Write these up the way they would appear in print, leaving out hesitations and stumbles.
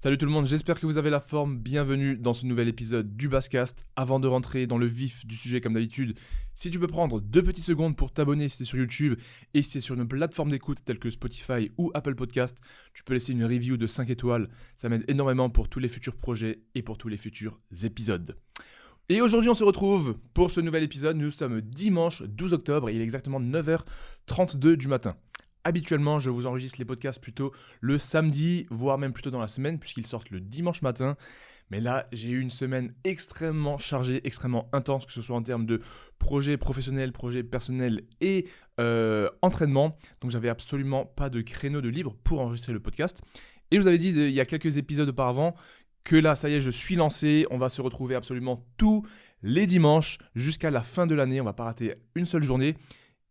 Salut tout le monde, j'espère que vous avez la forme. Bienvenue dans ce nouvel épisode du Basscast. Avant de rentrer dans le vif du sujet comme d'habitude, si tu peux prendre 2 petites secondes pour t'abonner si c'est sur YouTube et si c'est sur une plateforme d'écoute telle que Spotify ou Apple Podcast, tu peux laisser une review de 5 étoiles. Ça m'aide énormément pour tous les futurs projets et pour tous les futurs épisodes. Et aujourd'hui on se retrouve pour ce nouvel épisode. Nous sommes dimanche 12 octobre et il est exactement 9h32 du matin. Habituellement, je vous enregistre les podcasts plutôt le samedi, voire même plutôt dans la semaine, puisqu'ils sortent le dimanche matin. Mais là, j'ai eu une semaine extrêmement chargée, extrêmement intense, que ce soit en termes de projets professionnels, projets personnels et entraînement. Donc, j'avais absolument pas de créneau de libre pour enregistrer le podcast. Et je vous avais dit il y a quelques épisodes auparavant que là, ça y est, je suis lancé. On va se retrouver absolument tous les dimanches jusqu'à la fin de l'année. On va pas rater une seule journée.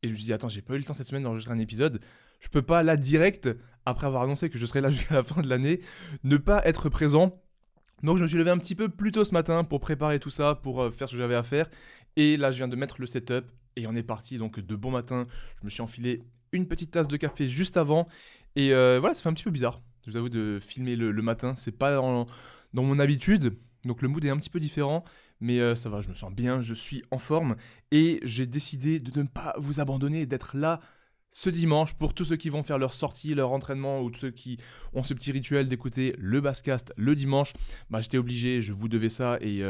Et je me suis dit, attends, j'ai pas eu le temps cette semaine d'enregistrer un épisode. Je peux pas, là, direct, après avoir annoncé que je serais là jusqu'à la fin de l'année, ne pas être présent. Donc, je me suis levé un petit peu plus tôt ce matin pour préparer tout ça, pour faire ce que j'avais à faire. Et là, je viens de mettre le setup et on est parti. Donc, de bon matin, je me suis enfilé une petite tasse de café juste avant. Et voilà, ça fait un petit peu bizarre, je vous avoue, de filmer le matin. C'est pas dans mon habitude. Donc, le mood est un petit peu différent. Mais ça va, je me sens bien, je suis en forme et j'ai décidé de ne pas vous abandonner, d'être là ce dimanche pour tous ceux qui vont faire leur sortie, leur entraînement ou tous ceux qui ont ce petit rituel d'écouter le Basscast le dimanche. Bah, j'étais obligé, je vous devais ça et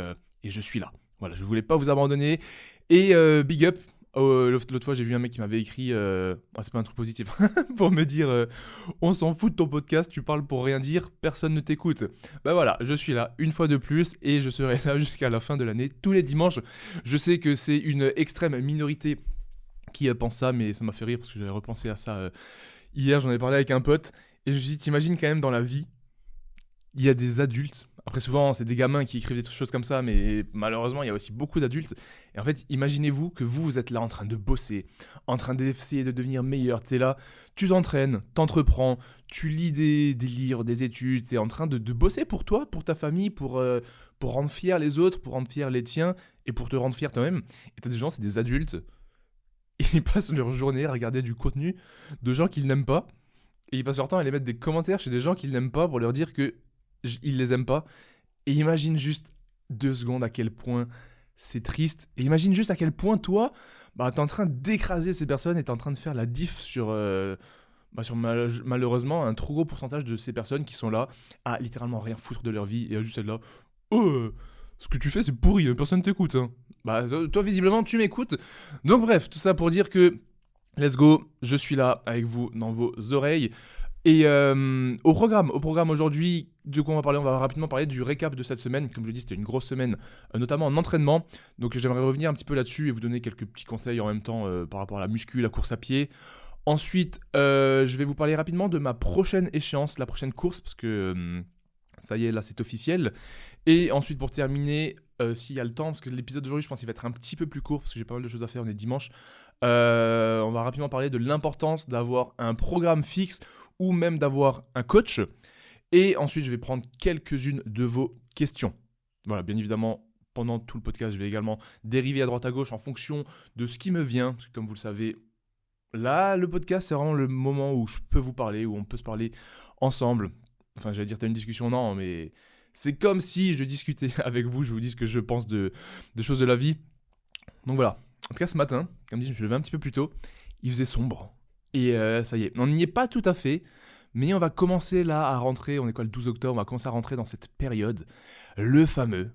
je suis là. Voilà, je voulais pas vous abandonner et big up. L'autre fois, j'ai vu un mec qui m'avait écrit, c'est pas un truc positif, pour me dire on s'en fout de ton podcast, tu parles pour rien dire, personne ne t'écoute. Bah voilà, je suis là une fois de plus et je serai là jusqu'à la fin de l'année, tous les dimanches. Je sais que c'est une extrême minorité qui pense ça, mais ça m'a fait rire parce que j'avais repensé à ça hier, j'en ai parlé avec un pote et je me suis dit, t'imagines quand même dans la vie, il y a des adultes. Après, souvent, c'est des gamins qui écrivent des choses comme ça, mais malheureusement, il y a aussi beaucoup d'adultes. Et en fait, imaginez-vous que vous êtes là en train de bosser, en train d'essayer de devenir meilleur. Tu es là, tu t'entraînes, t'entreprends, tu lis des livres, des études, tu es en train de bosser pour toi, pour ta famille, pour rendre fiers les autres, pour rendre fiers les tiens et pour te rendre fier toi-même. Et tu as des gens, c'est des adultes, et ils passent leur journée à regarder du contenu de gens qu'ils n'aiment pas. Et ils passent leur temps à aller mettre des commentaires chez des gens qu'ils n'aiment pas pour leur dire que ils les aiment pas. Et imagine juste 2 secondes à quel point c'est triste. Et imagine juste à quel point toi, t'es en train d'écraser ces personnes et t'es en train de faire la diff sur malheureusement un trop gros pourcentage de ces personnes qui sont là à littéralement rien foutre de leur vie et à juste être là. Oh, ce que tu fais c'est pourri, personne t'écoute. Hein. Toi visiblement tu m'écoutes. Donc bref, tout ça pour dire que let's go, je suis là avec vous dans vos oreilles. Et au programme aujourd'hui, de quoi on va parler? On va rapidement parler du récap de cette semaine. Comme je l'ai dit, c'était une grosse semaine, notamment en entraînement. Donc j'aimerais revenir un petit peu là-dessus et vous donner quelques petits conseils en même temps par rapport à la muscu, la course à pied. Ensuite, je vais vous parler rapidement de ma prochaine échéance, la prochaine course, parce que ça y est, là c'est officiel. Et ensuite, pour terminer, s'il y a le temps, parce que l'épisode d'aujourd'hui, je pense qu'il va être un petit peu plus court, parce que j'ai pas mal de choses à faire, on est dimanche. On va rapidement parler de l'importance d'avoir un programme fixe ou même d'avoir un coach. Et ensuite, je vais prendre quelques-unes de vos questions. Voilà, bien évidemment, pendant tout le podcast, je vais également dériver à droite à gauche en fonction de ce qui me vient. Parce que comme vous le savez, là, le podcast, c'est vraiment le moment où je peux vous parler, où on peut se parler ensemble. Enfin, j'allais dire, t'as une discussion, non, mais c'est comme si je discutais avec vous, je vous dis ce que je pense de choses de la vie. Donc voilà. En tout cas, ce matin, comme dit, je me suis levé un petit peu plus tôt. Il faisait sombre. Et ça y est, on n'y est pas tout à fait. Mais on va commencer là à rentrer, on est quoi le 12 octobre, on va commencer à rentrer dans cette période. Le fameux,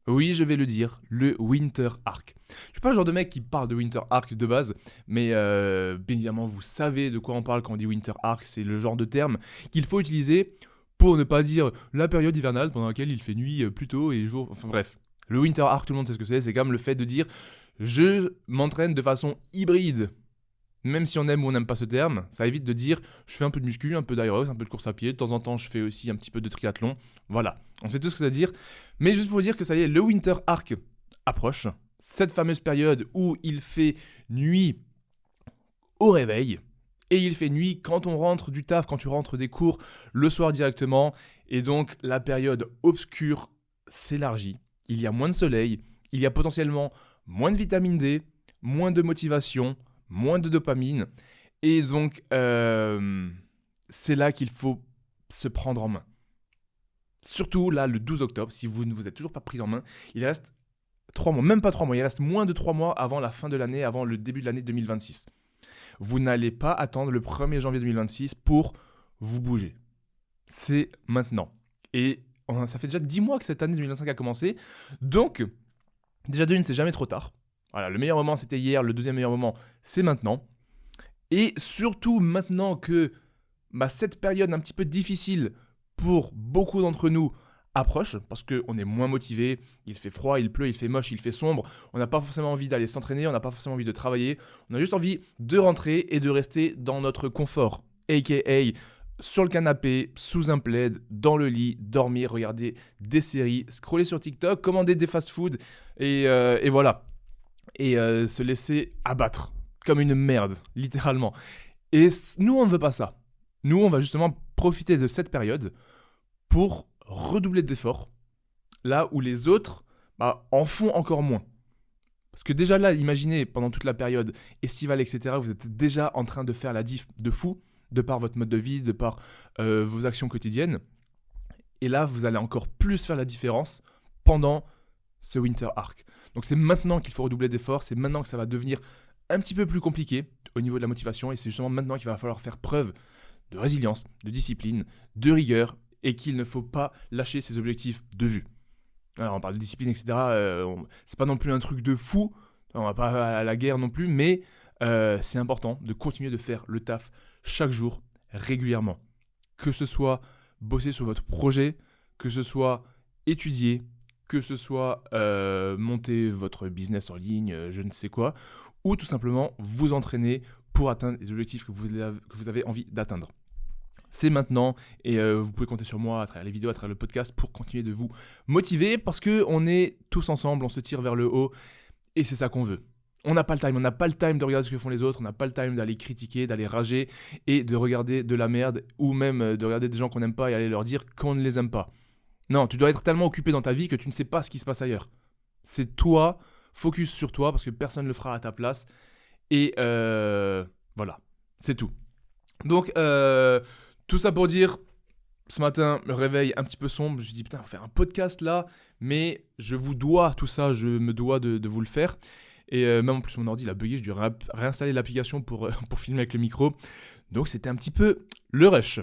oui je vais le dire, le Winter Arc. Je suis pas le genre de mec qui parle de Winter Arc de base. Mais bien évidemment, vous savez de quoi on parle quand on dit Winter Arc. C'est le genre de terme qu'il faut utiliser pour ne pas dire la période hivernale pendant laquelle il fait nuit plus tôt et jour. Enfin bref, le Winter Arc, tout le monde sait ce que c'est. C'est comme le fait de dire je m'entraîne de façon hybride. Même si on aime ou on n'aime pas ce terme, ça évite de dire je fais un peu de muscu, un peu d'aérobie, un peu de course à pied, de temps en temps je fais aussi un petit peu de triathlon. Voilà, on sait tout ce que ça veut dire. Mais juste pour dire que ça y est, le Winter Arc approche. Cette fameuse période où il fait nuit au réveil. Et il fait nuit quand on rentre du taf, quand tu rentres des cours, le soir directement. Et donc la période obscure s'élargit. Il y a moins de soleil, il y a potentiellement moins de vitamine D, moins de motivation, moins de dopamine. Et donc, c'est là qu'il faut se prendre en main. surtout là, le 12 octobre, si vous ne vous êtes toujours pas pris en main, il reste 3 mois, même pas 3 mois, il reste moins de 3 mois avant la fin de l'année, avant le début de l'année 2026. Vous n'allez pas attendre le 1er janvier 2026 pour vous bouger. C'est maintenant. Et ça fait déjà 10 mois que cette année 2025 a commencé. Donc, déjà d'une, c'est jamais trop tard. Voilà, le meilleur moment, c'était hier. Le deuxième meilleur moment, c'est maintenant. Et surtout, maintenant que cette période un petit peu difficile pour beaucoup d'entre nous approche, parce qu'on est moins motivé, il fait froid, il pleut, il fait moche, il fait sombre, on n'a pas forcément envie d'aller s'entraîner, on n'a pas forcément envie de travailler, on a juste envie de rentrer et de rester dans notre confort, a.k.a. sur le canapé, sous un plaid, dans le lit, dormir, regarder des séries, scroller sur TikTok, commander des fast-food et voilà. Et se laisser abattre comme une merde, littéralement. Et nous, on ne veut pas ça. Nous, on va justement profiter de cette période pour redoubler d'efforts, là où les autres en font encore moins. Parce que déjà là, imaginez, pendant toute la période estivale, etc., vous êtes déjà en train de faire la diff de fou, de par votre mode de vie, de par vos actions quotidiennes. Et là, vous allez encore plus faire la différence pendant ce Winter Arc. Donc c'est maintenant qu'il faut redoubler d'efforts, c'est maintenant que ça va devenir un petit peu plus compliqué au niveau de la motivation, et c'est justement maintenant qu'il va falloir faire preuve de résilience, de discipline, de rigueur, et qu'il ne faut pas lâcher ses objectifs de vue. Alors on parle de discipline, etc. C'est pas non plus un truc de fou, on va pas à la guerre non plus, mais c'est important de continuer de faire le taf chaque jour, régulièrement. Que ce soit bosser sur votre projet, que ce soit étudier, que ce soit monter votre business en ligne, je ne sais quoi, ou tout simplement vous entraîner pour atteindre les objectifs que vous avez envie d'atteindre. C'est maintenant et vous pouvez compter sur moi à travers les vidéos, à travers le podcast pour continuer de vous motiver parce qu'on est tous ensemble, on se tire vers le haut et c'est ça qu'on veut. On n'a pas le time de regarder ce que font les autres, on n'a pas le time d'aller critiquer, d'aller rager et de regarder de la merde ou même de regarder des gens qu'on n'aime pas et aller leur dire qu'on ne les aime pas. Non, tu dois être tellement occupé dans ta vie que tu ne sais pas ce qui se passe ailleurs. C'est toi, focus sur toi parce que personne ne le fera à ta place et voilà, c'est tout. Donc, tout ça pour dire, ce matin, le réveil un petit peu sombre, je me suis dit, putain, on va faire un podcast là, mais je vous dois tout ça, je me dois de vous le faire. Et même en plus, mon ordi, il a bugué, je dû réinstaller l'application pour filmer avec le micro. Donc, c'était un petit peu le rush.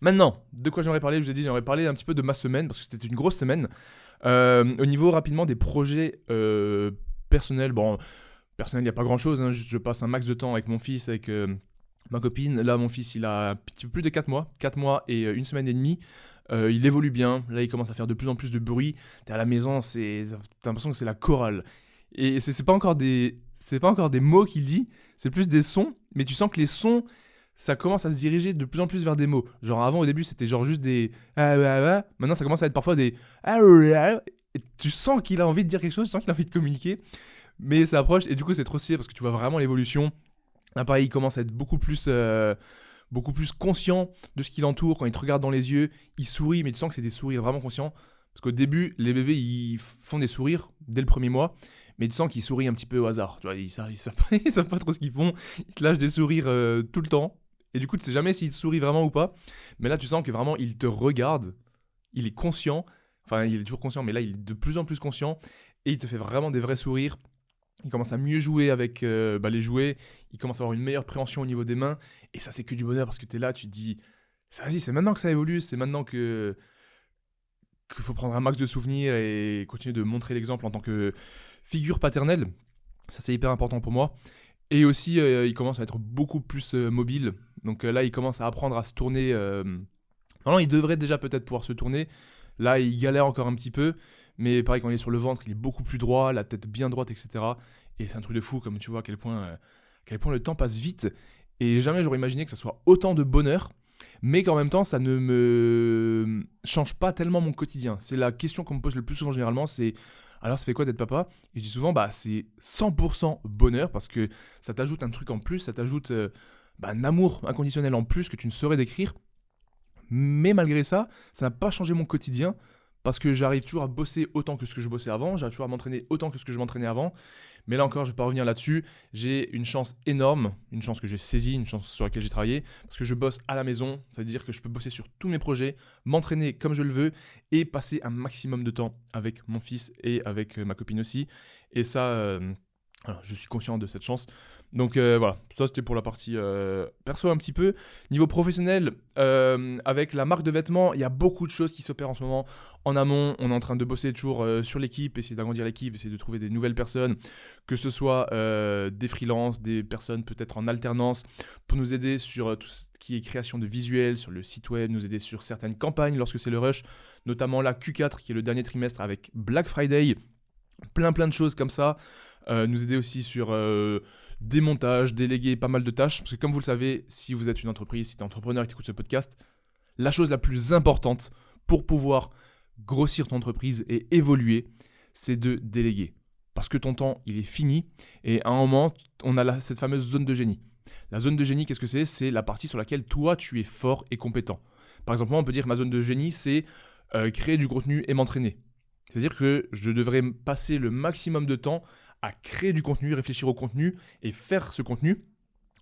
Maintenant, de quoi j'aimerais parler ? Je vous ai dit, j'aimerais parler un petit peu de ma semaine, parce que c'était une grosse semaine. Au niveau, rapidement, des projets personnels, personnel, il n'y a pas grand-chose, hein, juste je passe un max de temps avec mon fils, avec ma copine. Là, mon fils, il a un petit peu plus de 4 mois et 1 semaine et demie. Il évolue bien, là, il commence à faire de plus en plus de bruit. T'es à la maison, t'as l'impression que c'est la chorale. Et c'est pas encore des mots qu'il dit, c'est plus des sons, mais tu sens que les sons, ça commence à se diriger de plus en plus vers des mots. Genre avant, au début, c'était genre juste des maintenant ça commence à être parfois des et tu sens qu'il a envie de dire quelque chose, tu sens qu'il a envie de communiquer, mais ça approche et du coup c'est trop stylé parce que tu vois vraiment l'évolution. Là pareil, il commence à être beaucoup plus conscient de ce qui l'entoure. Quand il te regarde dans les yeux, il sourit, mais tu sens que c'est des sourires vraiment conscients. Parce qu'au début, les bébés, ils font des sourires dès le premier mois, mais tu sens qu'ils sourient un petit peu au hasard. Tu vois, ils savent pas trop ce qu'ils font. Ils te lâchent des sourires tout le temps. Et du coup, tu sais jamais s'ils te sourient vraiment ou pas. Mais là, tu sens que vraiment, il te regarde. Il est conscient. Enfin, il est toujours conscient, mais là, il est de plus en plus conscient. Et il te fait vraiment des vrais sourires. Il commence à mieux jouer avec les jouets. Il commence à avoir une meilleure préhension au niveau des mains. Et ça, c'est que du bonheur parce que tu es là, tu te dis, vas-y, c'est maintenant que ça évolue. C'est maintenant qu'il faut prendre un max de souvenirs et continuer de montrer l'exemple en tant que figure paternelle. Ça, c'est hyper important pour moi. Et aussi, il commence à être beaucoup plus mobile. Donc là, il commence à apprendre à se tourner. Non, il devrait déjà peut-être pouvoir se tourner. Là, il galère encore un petit peu. Mais pareil, quand il est sur le ventre, il est beaucoup plus droit, la tête bien droite, etc. Et c'est un truc de fou, comme tu vois à quel point le temps passe vite. Et jamais j'aurais imaginé que ça soit autant de bonheur. Mais qu'en même temps, ça ne me change pas tellement mon quotidien. C'est la question qu'on me pose le plus souvent généralement, c'est « Alors, ça fait quoi d'être papa ?» Et je dis souvent, c'est 100% bonheur parce que ça t'ajoute un truc en plus, ça t'ajoute un amour inconditionnel en plus que tu ne saurais décrire. Mais malgré ça, ça n'a pas changé mon quotidien parce que j'arrive toujours à bosser autant que ce que je bossais avant, j'arrive toujours à m'entraîner autant que ce que je m'entraînais avant. Mais là encore, je ne vais pas revenir là-dessus. J'ai une chance énorme, une chance que j'ai saisie, une chance sur laquelle j'ai travaillé, parce que je bosse à la maison, c'est-à-dire que je peux bosser sur tous mes projets, m'entraîner comme je le veux et passer un maximum de temps avec mon fils et avec ma copine aussi. Et ça, je suis conscient de cette chance. Donc voilà, ça c'était pour la partie perso un petit peu. Niveau professionnel, avec la marque de vêtements, il y a beaucoup de choses qui s'opèrent en ce moment. En amont, on est en train de bosser toujours sur l'équipe, essayer d'agrandir l'équipe, essayer de trouver des nouvelles personnes, que ce soit des freelances, des personnes peut-être en alternance, pour nous aider sur tout ce qui est création de visuels, sur le site web, nous aider sur certaines campagnes lorsque c'est le rush, notamment la Q4 qui est le dernier trimestre avec Black Friday, plein de choses comme ça. Nous aider aussi sur des montages, déléguer pas mal de tâches. Parce que comme vous le savez, si vous êtes une entreprise, si tu es entrepreneur et que tu écoutes ce podcast, la chose la plus importante pour pouvoir grossir ton entreprise et évoluer, c'est de déléguer. Parce que ton temps, il est fini. Et à un moment, on a cette fameuse zone de génie. La zone de génie, qu'est-ce que c'est ? C'est la partie sur laquelle toi, tu es fort et compétent. Par exemple, moi, on peut dire que ma zone de génie, c'est créer du contenu et m'entraîner. C'est-à-dire que je devrais passer le maximum de temps à créer du contenu, réfléchir au contenu et faire ce contenu.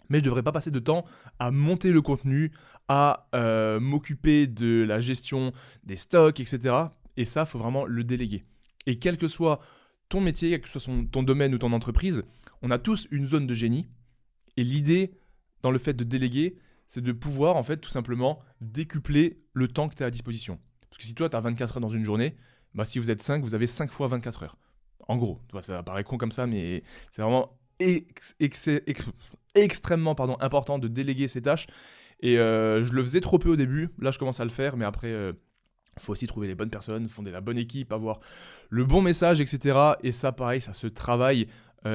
Mais je ne devrais pas passer de temps à monter le contenu, à m'occuper de la gestion des stocks, etc. Et ça, il faut vraiment le déléguer. Et quel que soit ton métier, quel que soit ton domaine ou ton entreprise, on a tous une zone de génie. Et l'idée dans le fait de déléguer, c'est de pouvoir en fait tout simplement décupler le temps que tu as à disposition. Parce que si toi, tu as 24 heures dans une journée, bah, si vous êtes 5, vous avez 5 fois 24 heures. En gros, ça paraît con comme ça, mais c'est vraiment extrêmement important de déléguer ces tâches. Et je le faisais trop peu au début. Là, je commence à le faire, mais après, il faut aussi trouver les bonnes personnes, fonder la bonne équipe, avoir le bon message, etc. Et ça, pareil, ça se travaille,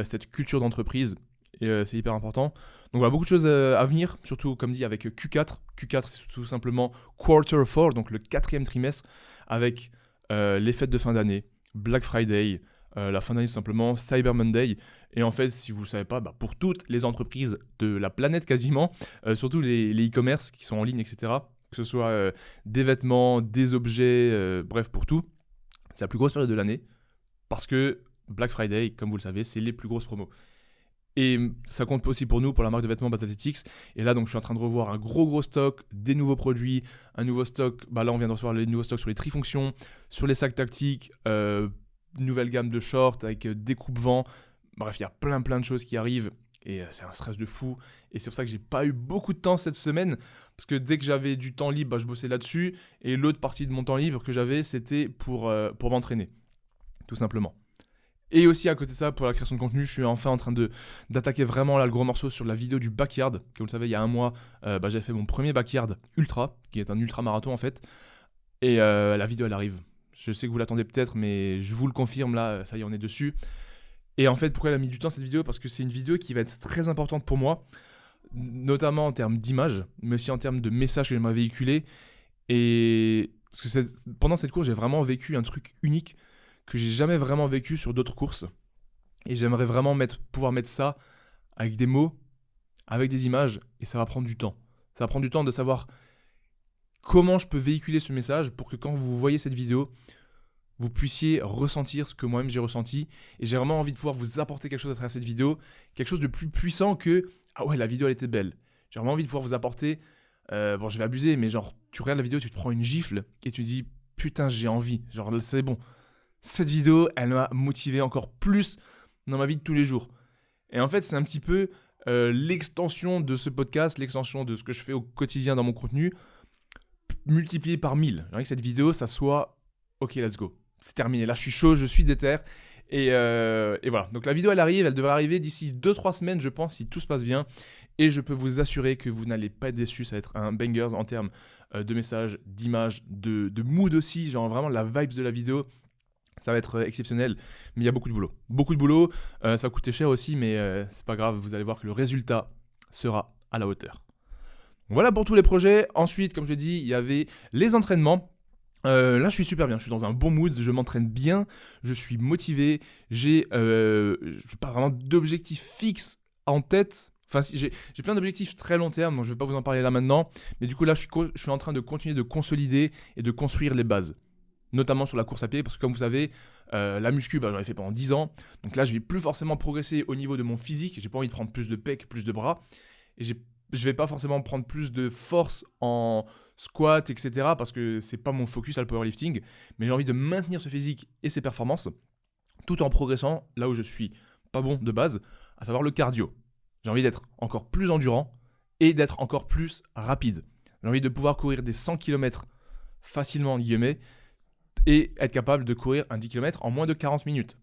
cette culture d'entreprise. Et c'est hyper important. Donc voilà, beaucoup de choses à venir, surtout comme dit avec Q4. Q4, c'est tout simplement Quarter 4, donc le 4e trimestre, avec les fêtes de fin d'année, Black Friday, la fin d'année tout simplement, Cyber Monday. Et en fait, si vous ne savez pas, pour toutes les entreprises de la planète quasiment, surtout les e-commerce qui sont en ligne, etc., que ce soit des vêtements, des objets, bref, pour tout, c'est la plus grosse période de l'année. Parce que Black Friday, comme vous le savez, c'est les plus grosses promos. Et ça compte aussi pour nous, pour la marque de vêtements Base Athletics. Et là, donc, je suis en train de revoir un gros stock, des nouveaux produits, un nouveau stock. Là, on vient de recevoir les nouveaux stocks sur les trifonctions, sur les sacs tactiques, nouvelle gamme de shorts avec des coupes-vents. Bref, il y a plein de choses qui arrivent. Et c'est un stress de fou. Et c'est pour ça que j'ai pas eu beaucoup de temps cette semaine. Parce que dès que j'avais du temps libre, je bossais là-dessus. Et l'autre partie de mon temps libre que j'avais, c'était pour m'entraîner. Tout simplement. Et aussi à côté de ça, pour la création de contenu, je suis enfin en train d'attaquer vraiment là, le gros morceau sur la vidéo du backyard. Comme vous le savez, il y a un mois, j'avais fait mon premier backyard ultra, qui est un ultra marathon en fait. Et la vidéo, elle arrive. Je sais que vous l'attendez peut-être, mais je vous le confirme là, ça y est, on est dessus. Et en fait, pourquoi elle a mis du temps cette vidéo ? Parce que c'est une vidéo qui va être très importante pour moi, notamment en termes d'image, mais aussi en termes de messages que j'aimerais véhiculer. Et parce que pendant cette course, j'ai vraiment vécu un truc unique que j'ai jamais vraiment vécu sur d'autres courses. Et j'aimerais vraiment pouvoir mettre ça avec des mots, avec des images, et ça va prendre du temps. Ça va prendre du temps de savoir comment je peux véhiculer ce message pour que quand vous voyez cette vidéo, vous puissiez ressentir ce que moi-même j'ai ressenti. Et j'ai vraiment envie de pouvoir vous apporter quelque chose à travers cette vidéo, quelque chose de plus puissant que « Ah ouais, la vidéo elle était belle ». J'ai vraiment envie de pouvoir vous apporter, bon je vais abuser, mais genre tu regardes la vidéo, tu te prends une gifle et tu te dis « Putain, j'ai envie, genre c'est bon ». Cette vidéo, elle m'a motivé encore plus dans ma vie de tous les jours. Et en fait, c'est un petit peu l'extension de ce podcast, l'extension de ce que je fais au quotidien dans mon contenu, multiplié par 1000. J'aimerais que cette vidéo, ça soit « Ok, let's go ». C'est terminé. Là, je suis chaud, je suis déter. Et voilà. Donc la vidéo, elle arrive. Elle devrait arriver d'ici 2-3 semaines, je pense, si tout se passe bien. Et je peux vous assurer que vous n'allez pas être déçus. Ça va être un banger en termes de messages, d'images, de mood aussi. Genre vraiment la vibe de la vidéo. Ça va être exceptionnel, mais il y a beaucoup de boulot. Beaucoup de boulot, ça va coûter cher aussi, mais c'est pas grave, vous allez voir que le résultat sera à la hauteur. Voilà pour tous les projets. Ensuite, comme je l'ai dit, il y avait les entraînements. Là, je suis super bien, je suis dans un bon mood, je m'entraîne bien, je suis motivé, j'ai pas vraiment d'objectifs fixes en tête. Enfin, j'ai plein d'objectifs très long terme, donc je ne vais pas vous en parler là maintenant. Mais du coup, là, je suis en train de continuer de consolider et de construire les bases. notamment sur la course à pied, parce que comme vous savez, la muscu, j'en ai fait pendant 10 ans, donc là je vais plus forcément progresser au niveau de mon physique, j'ai pas envie de prendre plus de pecs, plus de bras, et je vais pas forcément prendre plus de force en squat, etc., parce que c'est pas mon focus à le powerlifting, mais j'ai envie de maintenir ce physique et ses performances, tout en progressant là où je suis pas bon de base, à savoir le cardio. J'ai envie d'être encore plus endurant et d'être encore plus rapide. J'ai envie de pouvoir courir des 100 km facilement, guillemets, et être capable de courir un 10 km en moins de 40 minutes.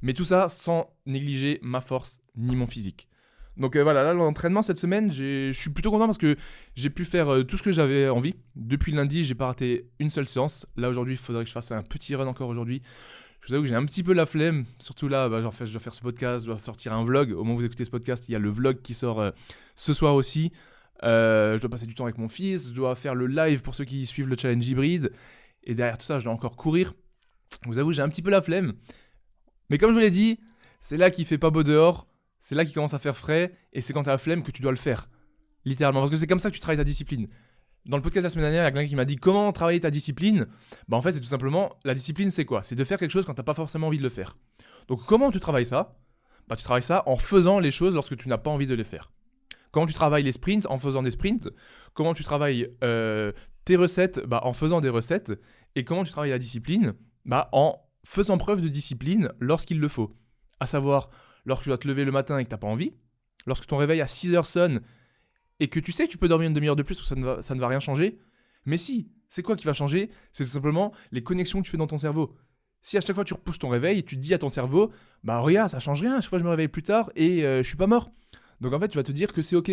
Mais tout ça sans négliger ma force ni mon physique. Donc voilà, là l'entraînement cette semaine, je suis plutôt content parce que j'ai pu faire tout ce que j'avais envie. Depuis lundi, j'ai pas raté une seule séance. Là aujourd'hui, il faudrait que je fasse un petit run encore aujourd'hui. Je vous avoue que j'ai un petit peu la flemme, surtout là, je dois faire ce podcast, je dois sortir un vlog. Au moment où vous écoutez ce podcast, il y a le vlog qui sort ce soir aussi. Je dois passer du temps avec mon fils, je dois faire le live pour ceux qui suivent le challenge hybride. Et derrière tout ça, je dois encore courir. Je vous avoue, j'ai un petit peu la flemme. Mais comme je vous l'ai dit, c'est là qu'il fait pas beau dehors, c'est là qu'il commence à faire frais, et c'est quand tu as la flemme que tu dois le faire. Littéralement, parce que c'est comme ça que tu travailles ta discipline. Dans le podcast de la semaine dernière, il y a quelqu'un qui m'a dit comment travailler ta discipline. En fait, c'est tout simplement, la discipline, c'est quoi ? C'est de faire quelque chose quand tu n'as pas forcément envie de le faire. Donc comment tu travailles ça ? Tu travailles ça en faisant les choses lorsque tu n'as pas envie de les faire. Comment tu travailles les sprints ? En faisant des sprints. Comment tu travailles tes recettes ? En faisant des recettes. Et comment tu travailles la discipline ? En faisant preuve de discipline lorsqu'il le faut. À savoir, lorsque tu dois te lever le matin et que tu n'as pas envie, lorsque ton réveil à 6h sonne et que tu sais que tu peux dormir une demi-heure de plus parce que ça ne va rien changer. Mais si, c'est quoi qui va changer ? C'est tout simplement les connexions que tu fais dans ton cerveau. Si à chaque fois tu repousses ton réveil et tu te dis à ton cerveau, regarde, ça change rien, à chaque fois je me réveille plus tard et je suis pas mort. Donc en fait, tu vas te dire que c'est ok.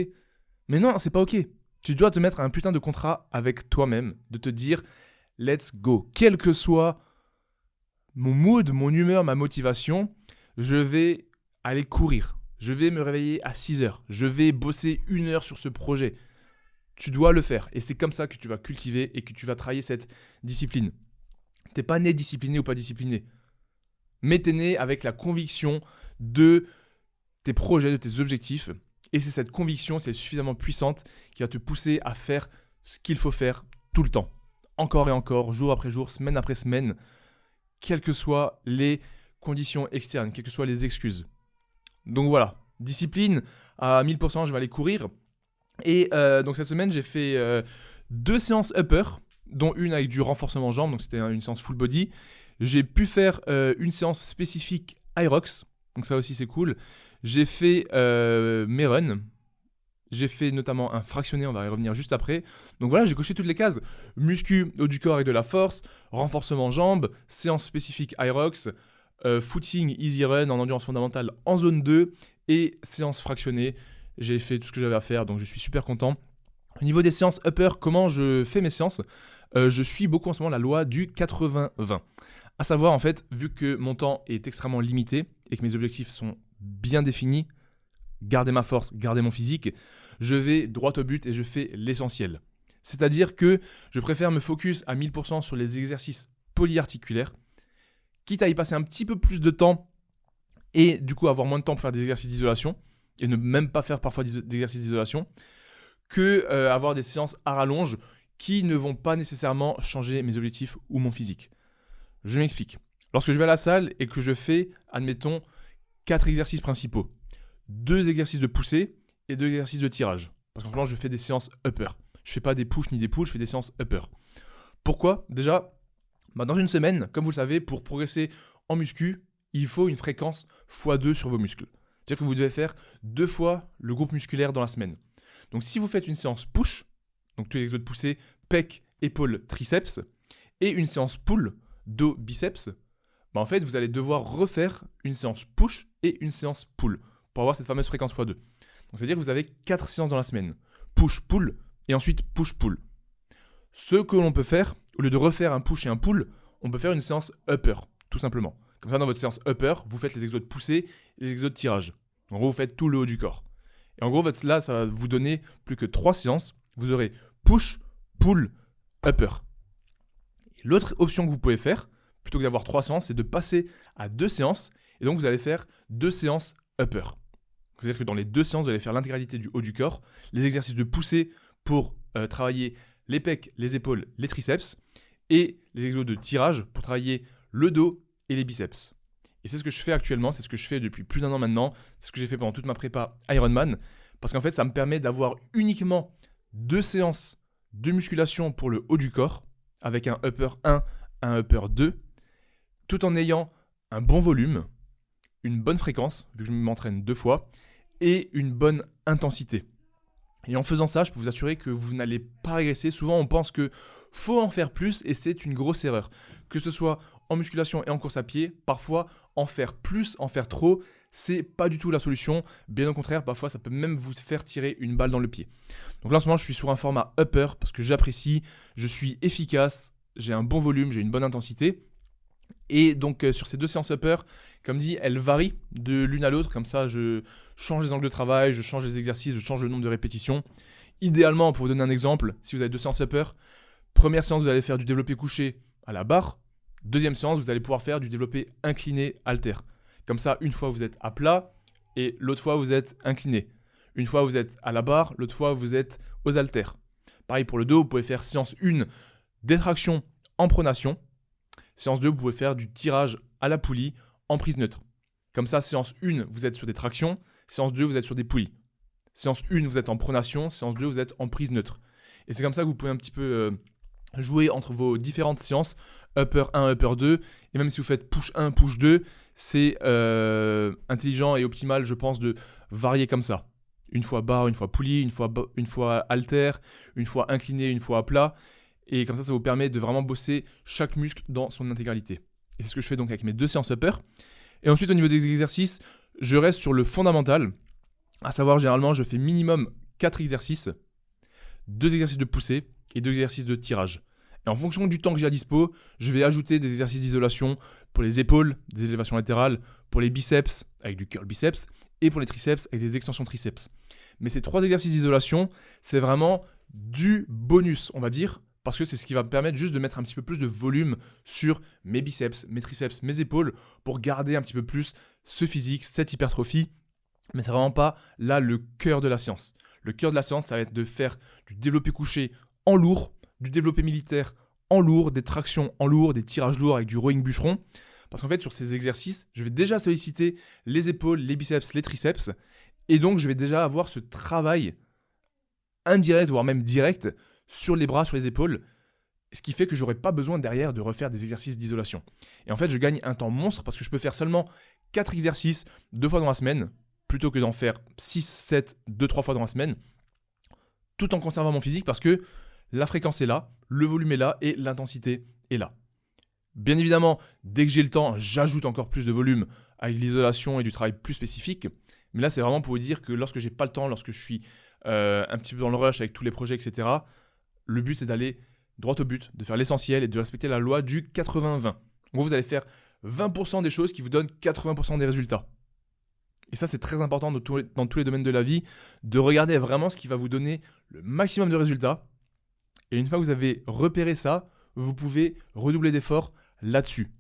Mais non, c'est pas ok. Tu dois te mettre un putain de contrat avec toi-même, de te dire, let's go. Quel que soit mon mood, mon humeur, ma motivation, je vais aller courir. Je vais me réveiller à 6h. Je vais bosser 1 heure sur ce projet. Tu dois le faire. Et c'est comme ça que tu vas cultiver et que tu vas travailler cette discipline. T'es pas né discipliné ou pas discipliné. Mais t'es né avec la conviction de tes projets, de tes objectifs. Et c'est cette conviction, c'est suffisamment puissante qui va te pousser à faire ce qu'il faut faire tout le temps. Encore et encore, jour après jour, semaine après semaine. Quelles que soient les conditions externes, quelles que soient les excuses. Donc voilà, discipline à 1000%, je vais aller courir. Et donc cette semaine, j'ai fait 2 séances upper, dont une avec du renforcement jambes, donc c'était une séance full body. J'ai pu faire une séance spécifique Hyrox, donc ça aussi c'est cool. J'ai fait mes runs. J'ai fait notamment un fractionné, on va y revenir juste après. Donc voilà, j'ai coché toutes les cases. Muscu, haut du corps avec de la force, renforcement jambes, séance spécifique Hyrox, footing, easy run en endurance fondamentale en zone 2 et séance fractionnée. J'ai fait tout ce que j'avais à faire, donc je suis super content. Au niveau des séances upper, comment je fais mes séances ? Je suis beaucoup en ce moment la loi du 80-20. À savoir, en fait, vu que mon temps est extrêmement limité et que mes objectifs sont bien définis, garder ma force, garder mon physique, je vais droit au but et je fais l'essentiel. C'est-à-dire que je préfère me focus à 1000% sur les exercices polyarticulaires, quitte à y passer un petit peu plus de temps et du coup avoir moins de temps pour faire des exercices d'isolation et ne même pas faire parfois d'exercices d'isolation, que avoir des séances à rallonge qui ne vont pas nécessairement changer mes objectifs ou mon physique. Je m'explique. Lorsque je vais à la salle et que je fais, admettons, 4 exercices principaux, 2 exercices de poussée et 2 exercices de tirage. Parce qu'en ce moment, je fais des séances upper. Je ne fais pas des push ni des pulls, je fais des séances upper. Pourquoi ? Déjà, dans une semaine, comme vous le savez, pour progresser en muscu, il faut une fréquence x2 sur vos muscles. C'est-à-dire que vous devez faire 2 fois le groupe musculaire dans la semaine. Donc si vous faites une séance push, donc tous les exos de poussée, pec, épaules, triceps, et une séance pull, dos, biceps, en fait, vous allez devoir refaire une séance push et une séance pull pour avoir cette fameuse fréquence x2. Donc, ça veut dire que vous avez 4 séances dans la semaine. Push, pull et ensuite push, pull. Ce que l'on peut faire, au lieu de refaire un push et un pull, on peut faire une séance upper, tout simplement. Comme ça, dans votre séance upper, vous faites les exos de poussée et les exos de tirage. En gros, vous faites tout le haut du corps. Et en gros, là, ça va vous donner plus que 3 séances. Vous aurez push, pull, upper. Et l'autre option que vous pouvez faire, plutôt que d'avoir 3 séances, c'est de passer à 2 séances. Et donc, vous allez faire 2 séances upper. C'est-à-dire que dans les 2 séances, vous allez faire l'intégralité du haut du corps, les exercices de poussée pour travailler les pecs, les épaules, les triceps, et les exos de tirage pour travailler le dos et les biceps. Et c'est ce que je fais actuellement, c'est ce que je fais depuis plus d'1 an maintenant, c'est ce que j'ai fait pendant toute ma prépa Ironman, parce qu'en fait ça me permet d'avoir uniquement 2 séances de musculation pour le haut du corps, avec un upper 1, un upper 2, tout en ayant un bon volume, une bonne fréquence, vu que je m'entraîne 2 fois, et une bonne intensité. Et en faisant ça, je peux vous assurer que vous n'allez pas régresser. Souvent, on pense qu'il faut en faire plus et c'est une grosse erreur. Que ce soit en musculation et en course à pied, parfois, en faire plus, en faire trop, c'est pas du tout la solution. Bien au contraire, parfois, ça peut même vous faire tirer une balle dans le pied. Donc là, en ce moment, je suis sur un format upper parce que j'apprécie, je suis efficace, j'ai un bon volume, j'ai une bonne intensité. Et donc sur ces 2 séances upper, comme dit, elles varient de l'une à l'autre. Comme ça, je change les angles de travail, je change les exercices, je change le nombre de répétitions. Idéalement, pour vous donner un exemple, si vous avez 2 séances upper, première séance, vous allez faire du développé couché à la barre. Deuxième séance, vous allez pouvoir faire du développé incliné halter. Comme ça, une fois, vous êtes à plat et l'autre fois, vous êtes incliné. Une fois, vous êtes à la barre, l'autre fois, vous êtes aux haltères. Pareil pour le dos, vous pouvez faire séance 1, détraction en pronation. Séance 2, vous pouvez faire du tirage à la poulie en prise neutre. Comme ça, séance 1, vous êtes sur des tractions. Séance 2, vous êtes sur des poulies. Séance 1, vous êtes en pronation. Séance 2, vous êtes en prise neutre. Et c'est comme ça que vous pouvez un petit peu jouer entre vos différentes séances, upper 1, upper 2. Et même si vous faites push 1, push 2, c'est intelligent et optimal, je pense, de varier comme ça. Une fois barre, une fois poulie, une fois halter, une fois incliné, une fois à plat. Et comme ça vous permet de vraiment bosser chaque muscle dans son intégralité. Et c'est ce que je fais donc avec mes 2 séances upper. Et ensuite, au niveau des exercices, je reste sur le fondamental. À savoir, généralement, je fais minimum 4 exercices, 2 exercices de poussée et 2 exercices de tirage. Et en fonction du temps que j'ai à dispo, je vais ajouter des exercices d'isolation pour les épaules, des élévations latérales, pour les biceps avec du curl biceps et pour les triceps avec des extensions triceps. Mais ces 3 exercices d'isolation, c'est vraiment du bonus, on va dire, parce que c'est ce qui va me permettre juste de mettre un petit peu plus de volume sur mes biceps, mes triceps, mes épaules, pour garder un petit peu plus ce physique, cette hypertrophie. Mais c'est vraiment pas là le cœur de la séance. Le cœur de la séance, ça va être de faire du développé couché en lourd, du développé militaire en lourd, des tractions en lourd, des tirages lourds avec du rowing bûcheron. Parce qu'en fait, sur ces exercices, je vais déjà solliciter les épaules, les biceps, les triceps. Et donc, je vais déjà avoir ce travail indirect, voire même direct, sur les bras, sur les épaules, ce qui fait que je n'aurai pas besoin derrière de refaire des exercices d'isolation. Et en fait, je gagne un temps monstre parce que je peux faire seulement 4 exercices 2 fois dans la semaine, plutôt que d'en faire 6, 7, 2, 3 fois dans la semaine, tout en conservant mon physique parce que la fréquence est là, le volume est là et l'intensité est là. Bien évidemment, dès que j'ai le temps, j'ajoute encore plus de volume avec l'isolation et du travail plus spécifique. Mais là, c'est vraiment pour vous dire que lorsque j'ai pas le temps, lorsque je suis un petit peu dans le rush avec tous les projets, etc., le but, c'est d'aller droit au but, de faire l'essentiel et de respecter la loi du 80-20. En gros, vous allez faire 20% des choses qui vous donnent 80% des résultats. Et ça, c'est très important dans tous les domaines de la vie, de regarder vraiment ce qui va vous donner le maximum de résultats. Et une fois que vous avez repéré ça, vous pouvez redoubler d'efforts là-dessus.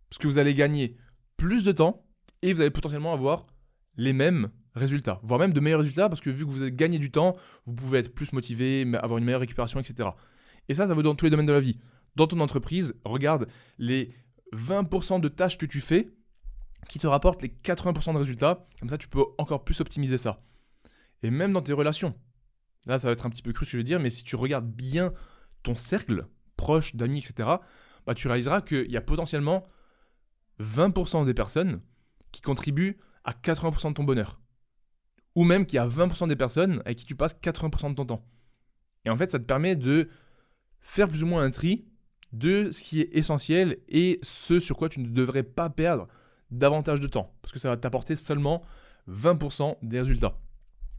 Parce que vous allez gagner plus de temps et vous allez potentiellement avoir les mêmes résultats, voire même de meilleurs résultats, parce que vu que vous avez gagné du temps, vous pouvez être plus motivé, avoir une meilleure récupération, etc. Et ça vaut dans tous les domaines de la vie. Dans ton entreprise, regarde les 20% de tâches que tu fais qui te rapportent les 80% de résultats. Comme ça, tu peux encore plus optimiser ça. Et même dans tes relations. Là, ça va être un petit peu cru ce que je vais dire, mais si tu regardes bien ton cercle, proche, d'amis, etc., bah, tu réaliseras qu'il y a potentiellement 20% des personnes qui contribuent à 80% de ton bonheur. Ou même qu'il y a 20% des personnes avec qui tu passes 80% de ton temps. Et en fait, ça te permet de faire plus ou moins un tri de ce qui est essentiel et ce sur quoi tu ne devrais pas perdre davantage de temps. Parce que ça va t'apporter seulement 20% des résultats.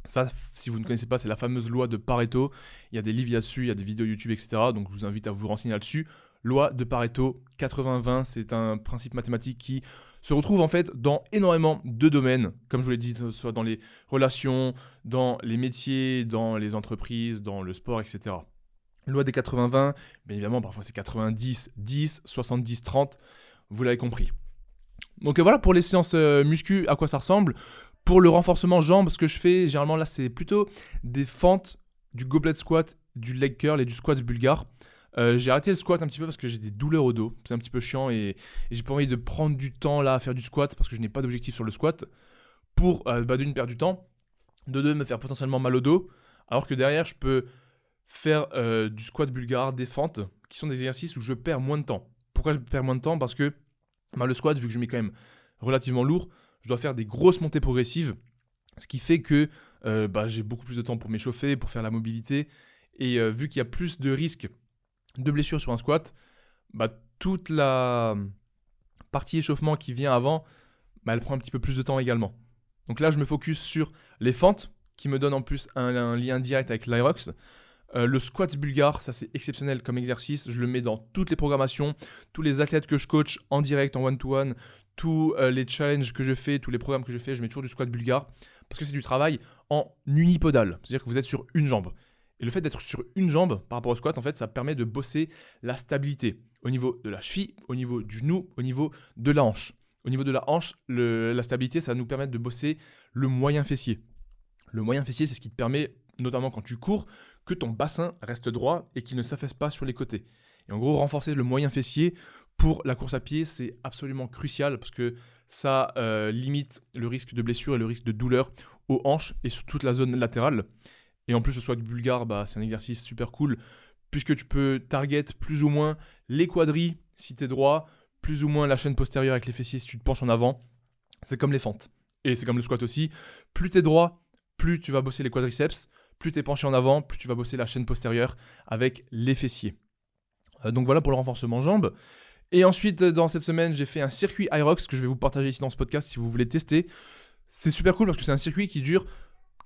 Ça, si vous ne connaissez pas, c'est la fameuse loi de Pareto. Il y a des livres là-dessus, il y a des vidéos YouTube, etc. Donc je vous invite à vous renseigner là-dessus. Loi de Pareto, 80-20, c'est un principe mathématique qui se retrouve en fait dans énormément de domaines, comme je vous l'ai dit, soit dans les relations, dans les métiers, dans les entreprises, dans le sport, etc. Loi des 80-20, bien évidemment, parfois c'est 90-10, 70-30, vous l'avez compris. Donc voilà pour les séances muscu, à quoi ça ressemble. Pour le renforcement jambes, ce que je fais, généralement là, c'est plutôt des fentes, du goblet squat, du leg curl et du squat bulgare. J'ai arrêté le squat un petit peu parce que j'ai des douleurs au dos. C'est un petit peu chiant et j'ai pas envie de prendre du temps là à faire du squat parce que je n'ai pas d'objectif sur le squat pour d'une perdre du temps, de deux me faire potentiellement mal au dos, alors que derrière je peux faire du squat bulgare, des fentes, qui sont des exercices où je perds moins de temps. Pourquoi je perds moins de temps? Parce que le squat, vu que je mets quand même relativement lourd, je dois faire des grosses montées progressives, ce qui fait que j'ai beaucoup plus de temps pour m'échauffer, pour faire la mobilité, et vu qu'il y a plus de risques de blessures sur un squat, toute la partie échauffement qui vient avant, elle prend un petit peu plus de temps également. Donc là, je me focus sur les fentes, qui me donnent en plus un lien direct avec l'Aerox. Le squat bulgare, ça c'est exceptionnel comme exercice. Je le mets dans toutes les programmations, tous les athlètes que je coach en direct, en one-to-one, tous les challenges que je fais, tous les programmes que je fais, je mets toujours du squat bulgare parce que c'est du travail en unipodal. C'est-à-dire que vous êtes sur une jambe. Et le fait d'être sur une jambe par rapport au squat, en fait, ça permet de bosser la stabilité au niveau de la cheville, au niveau du genou, au niveau de la hanche. Au niveau de la hanche, la stabilité, ça va nous permettre de bosser le moyen fessier. Le moyen fessier, c'est ce qui te permet, notamment quand tu cours, que ton bassin reste droit et qu'il ne s'affaisse pas sur les côtés. Et en gros, renforcer le moyen fessier pour la course à pied, c'est absolument crucial parce que ça limite le risque de blessure et le risque de douleur aux hanches et sur toute la zone latérale. Et en plus, le squat bulgare, c'est un exercice super cool puisque tu peux target plus ou moins les quadris si tu es droit, plus ou moins la chaîne postérieure avec les fessiers si tu te penches en avant. C'est comme les fentes. Et c'est comme le squat aussi. Plus tu es droit, plus tu vas bosser les quadriceps, plus tu es penché en avant, plus tu vas bosser la chaîne postérieure avec les fessiers. Donc voilà pour le renforcement jambes. Et ensuite, dans cette semaine, j'ai fait un circuit Aerox que je vais vous partager ici dans ce podcast si vous voulez tester. C'est super cool parce que c'est un circuit qui dure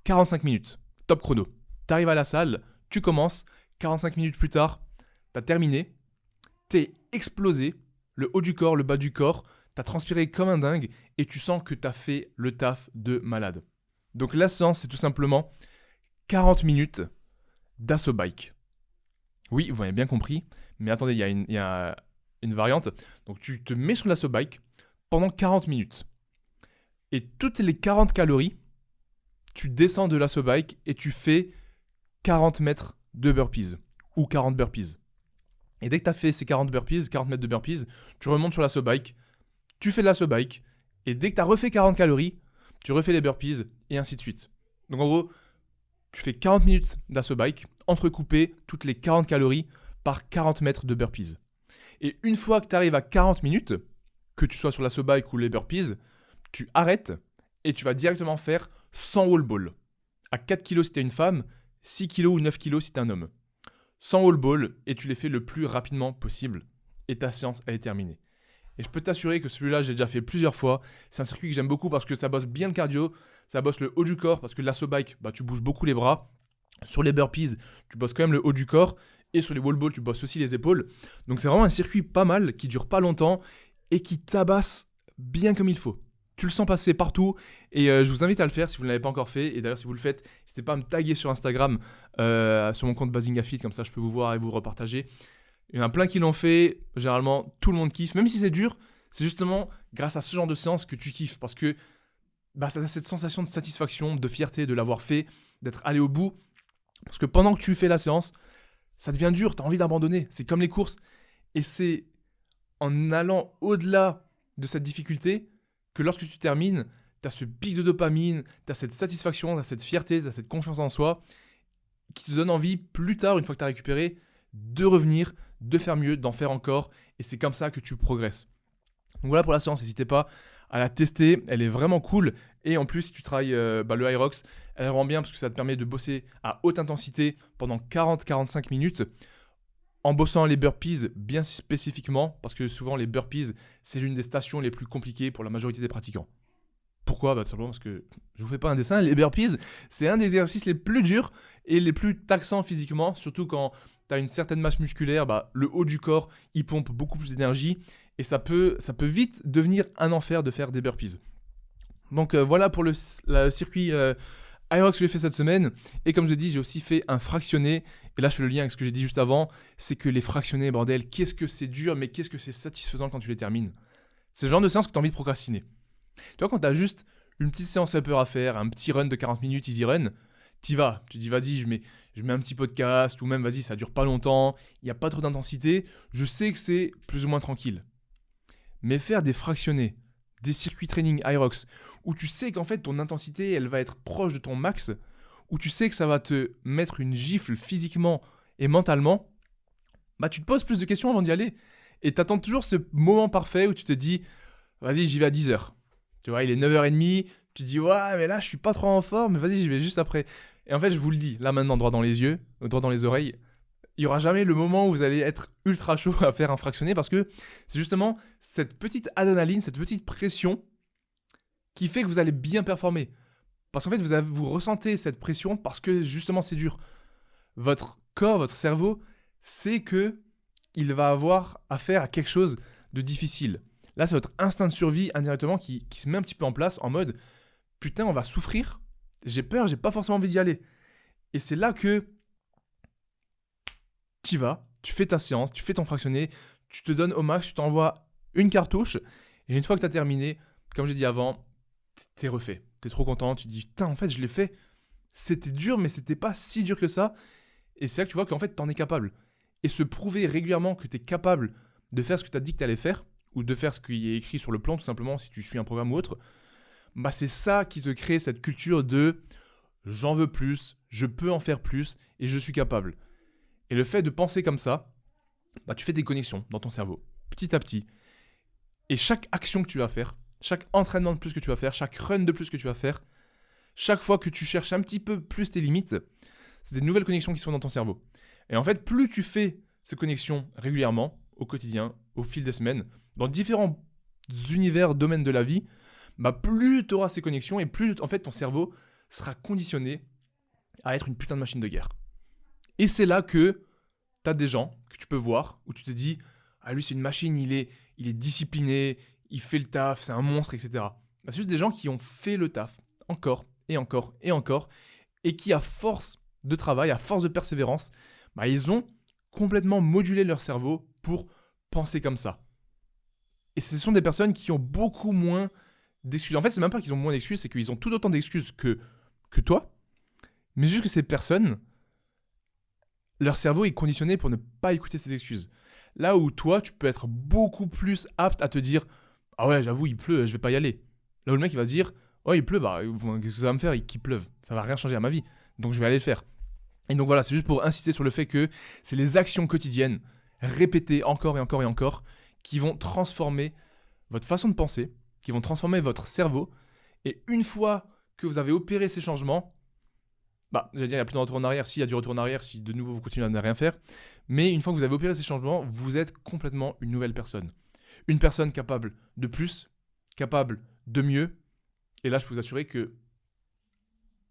45 minutes. Top chrono. Tu arrives à la salle, tu commences, 45 minutes plus tard, tu as terminé, tu es explosé, le haut du corps, le bas du corps, tu as transpiré comme un dingue et tu sens que tu as fait le taf de malade. Donc la séance, c'est tout simplement 40 minutes d'assaut bike. Oui, vous avez bien compris, mais attendez, il y a une variante. Donc tu te mets sur l'assaut bike pendant 40 minutes. Et toutes les 40 calories, tu descends de l'assaut bike et tu fais 40 mètres de burpees ou 40 burpees. Et dès que tu as fait ces 40 burpees, 40 mètres de burpees, tu remontes sur l'assaut bike, tu fais de l'assaut bike et dès que tu as refait 40 calories, tu refais les burpees et ainsi de suite. Donc en gros, tu fais 40 minutes d'assaut bike, entrecoupé toutes les 40 calories par 40 mètres de burpees. Et une fois que tu arrives à 40 minutes, que tu sois sur l'assaut bike ou les burpees, tu arrêtes et tu vas directement faire 100 wall ball. À 4 kg si tu es une femme, 6 kg ou 9 kg si tu es un homme. 100 wall ball et tu les fais le plus rapidement possible et ta séance elle est terminée. Et je peux t'assurer que celui-là, j'ai déjà fait plusieurs fois. C'est un circuit que j'aime beaucoup parce que ça bosse bien le cardio, ça bosse le haut du corps parce que l'assaut bike, tu bouges beaucoup les bras. Sur les burpees, tu bosses quand même le haut du corps. Et sur les wall balls, tu bosses aussi les épaules. Donc c'est vraiment un circuit pas mal, qui dure pas longtemps et qui tabasse bien comme il faut. Tu le sens passer partout et je vous invite à le faire si vous ne l'avez pas encore fait. Et d'ailleurs, si vous le faites, n'hésitez pas à me taguer sur Instagram, sur mon compte Basingafit, comme ça je peux vous voir et vous repartager. Il y en a plein qui l'ont fait, généralement tout le monde kiffe, même si c'est dur, c'est justement grâce à ce genre de séance que tu kiffes parce que tu as cette sensation de satisfaction, de fierté de l'avoir fait, d'être allé au bout. Parce que pendant que tu fais la séance, ça devient dur, tu as envie d'abandonner, c'est comme les courses. Et c'est en allant au-delà de cette difficulté que lorsque tu termines, tu as ce pic de dopamine, tu as cette satisfaction, tu as cette fierté, tu as cette confiance en soi qui te donne envie plus tard, une fois que tu as récupéré, de revenir, de faire mieux, d'en faire encore, et c'est comme ça que tu progresses. Donc voilà pour la séance, n'hésitez pas à la tester, elle est vraiment cool, et en plus si tu travailles le Aerox, elle rend bien parce que ça te permet de bosser à haute intensité pendant 40-45 minutes, en bossant les burpees bien spécifiquement, parce que souvent les burpees, c'est l'une des stations les plus compliquées pour la majorité des pratiquants. Pourquoi ? Tout simplement parce que je vous fais pas un dessin, les burpees, c'est un des exercices les plus durs et les plus taxants physiquement, surtout quand tu as une certaine masse musculaire, le haut du corps, il pompe beaucoup plus d'énergie et ça peut vite devenir un enfer de faire des burpees. Donc voilà pour le circuit Aerox que j'ai fait cette semaine. Et comme je l'ai dit, j'ai aussi fait un fractionné. Et là, je fais le lien avec ce que j'ai dit juste avant. C'est que les fractionnés, bordel, qu'est-ce que c'est dur, mais qu'est-ce que c'est satisfaisant quand tu les termines. C'est le genre de séance que tu as envie de procrastiner. Tu vois, quand tu as juste une petite séance upper à faire, un petit run de 40 minutes, easy run, t'y vas. Tu dis, vas-y, je mets un petit podcast, ou même, vas-y, ça dure pas longtemps, il n'y a pas trop d'intensité. Je sais que c'est plus ou moins tranquille. Mais faire des fractionnés, des circuits training Hyrox, où tu sais qu'en fait, ton intensité, elle va être proche de ton max, où tu sais que ça va te mettre une gifle physiquement et mentalement, bah tu te poses plus de questions avant d'y aller. Et t'attends toujours ce moment parfait où tu te dis, vas-y, j'y vais à 10h. Tu vois, il est 9h30, tu te dis, ouais, mais là, je suis pas trop en forme, mais vas-y, j'y vais juste après. Et en fait, je vous le dis, là maintenant, droit dans les yeux, droit dans les oreilles, il n'y aura jamais le moment où vous allez être ultra chaud à faire un fractionné parce que c'est justement cette petite adrénaline, cette petite pression qui fait que vous allez bien performer. Parce qu'en fait, vous ressentez cette pression parce que justement, c'est dur. Votre corps, votre cerveau, sait que il va avoir affaire à quelque chose de difficile. Là, c'est votre instinct de survie indirectement qui se met un petit peu en place en mode « Putain, on va souffrir, j'ai peur, j'ai pas forcément envie d'y aller. » Et c'est là que tu vas, tu fais ta séance, tu fais ton fractionné, tu te donnes au max, tu t'envoies une cartouche, et une fois que tu as terminé, comme j'ai dit avant, t'es refait. T'es trop content, tu te dis « Putain, en fait, je l'ai fait. C'était dur, mais c'était pas si dur que ça. » Et c'est là que tu vois qu'en fait, t'en es capable. Et se prouver régulièrement que t'es capable de faire ce que t'as dit que t'allais faire, ou de faire ce qui est écrit sur le plan, tout simplement, si tu suis un programme ou autre, bah c'est ça qui te crée cette culture de « j'en veux plus, je peux en faire plus, et je suis capable ». Et le fait de penser comme ça, bah tu fais des connexions dans ton cerveau, petit à petit. Et chaque action que tu vas faire, chaque entraînement de plus que tu vas faire, chaque run de plus que tu vas faire, chaque fois que tu cherches un petit peu plus tes limites, c'est des nouvelles connexions qui sont dans ton cerveau. Et en fait, plus tu fais ces connexions régulièrement, au quotidien, au fil des semaines, dans différents univers, domaines de la vie, bah plus tu auras ces connexions et plus en fait ton cerveau sera conditionné à être une putain de machine de guerre. Et c'est là que tu as des gens que tu peux voir où tu te dis « Ah lui c'est une machine, il est discipliné, il fait le taf, c'est un monstre, etc. » Bah, c'est juste des gens qui ont fait le taf encore et encore et encore et qui à force de travail, à force de persévérance, bah, ils ont complètement modulé leur cerveau pour penser comme ça. Et ce sont des personnes qui ont beaucoup moins d'excuses. En fait, c'est même pas qu'ils ont moins d'excuses, c'est qu'ils ont tout autant d'excuses que toi, mais juste que ces personnes, leur cerveau est conditionné pour ne pas écouter ces excuses. Là où toi, tu peux être beaucoup plus apte à te dire « Ah ouais, j'avoue, il pleut, je vais pas y aller. » Là où le mec, il va se dire « Oh, il pleut, bah, qu'est-ce que ça va me faire qu'il pleuve? Ça va rien changer à ma vie, donc je vais aller le faire. » Et donc voilà, c'est juste pour insister sur le fait que c'est les actions quotidiennes, répétées encore et encore et encore, qui vont transformer votre façon de penser, qui vont transformer votre cerveau. Et une fois que vous avez opéré ces changements, bah, j'allais dire, il n'y a plus de retour en arrière. S'il y a du retour en arrière, si de nouveau vous continuez à ne rien faire. Mais une fois que vous avez opéré ces changements, vous êtes complètement une nouvelle personne. Une personne capable de plus, capable de mieux. Et là, je peux vous assurer que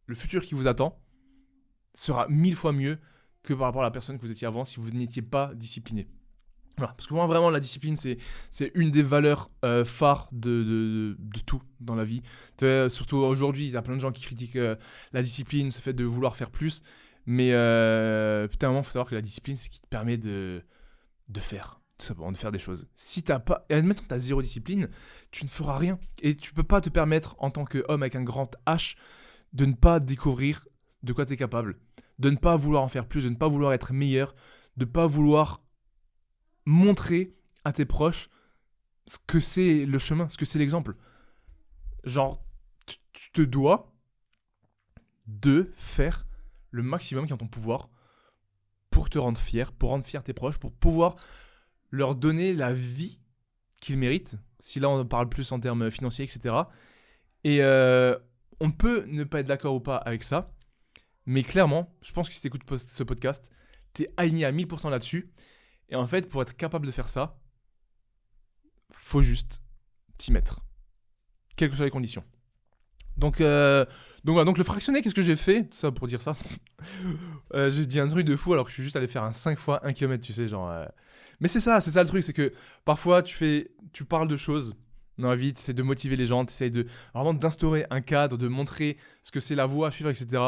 le futur qui vous attend sera 1000 fois mieux que par rapport à la personne que vous étiez avant si vous n'étiez pas discipliné. Voilà, parce que moi vraiment la discipline c'est une des valeurs phares de tout dans la vie. Surtout aujourd'hui, il y a plein de gens qui critiquent la discipline, ce fait de vouloir faire plus, mais putain, à un moment, il faut savoir que la discipline c'est ce qui te permet de faire, tout simplement, de faire des choses. Si t'as pas, et admettons que t'as zéro discipline, tu ne feras rien et tu peux pas te permettre en tant qu'homme avec un grand H de ne pas découvrir de quoi tu es capable, de ne pas vouloir en faire plus, de ne pas vouloir être meilleur, de ne pas vouloir montrer à tes proches ce que c'est le chemin, ce que c'est l'exemple. Genre, tu te dois de faire le maximum qui est en ton pouvoir pour te rendre fier, pour rendre fier tes proches, pour pouvoir leur donner la vie qu'ils méritent, si là on parle plus en termes financiers, etc. Et on peut ne pas être d'accord ou pas avec ça, mais clairement, je pense que si tu écoutes ce podcast, tu es aligné à 1000% là-dessus. Et en fait, pour être capable de faire ça, faut juste t'y mettre. Quelles que soient les conditions. Donc voilà, donc le fractionné, qu'est-ce que j'ai fait? Tout ça pour dire ça. J'ai dit un truc de fou alors que je suis juste allé faire un 5 fois 1 km, tu sais, genre... Mais c'est ça le truc, c'est que parfois tu parles de choses dans la vie, tu essaies de motiver les gens, tu essaies de vraiment d'instaurer un cadre, de montrer ce que c'est la voie à suivre, etc.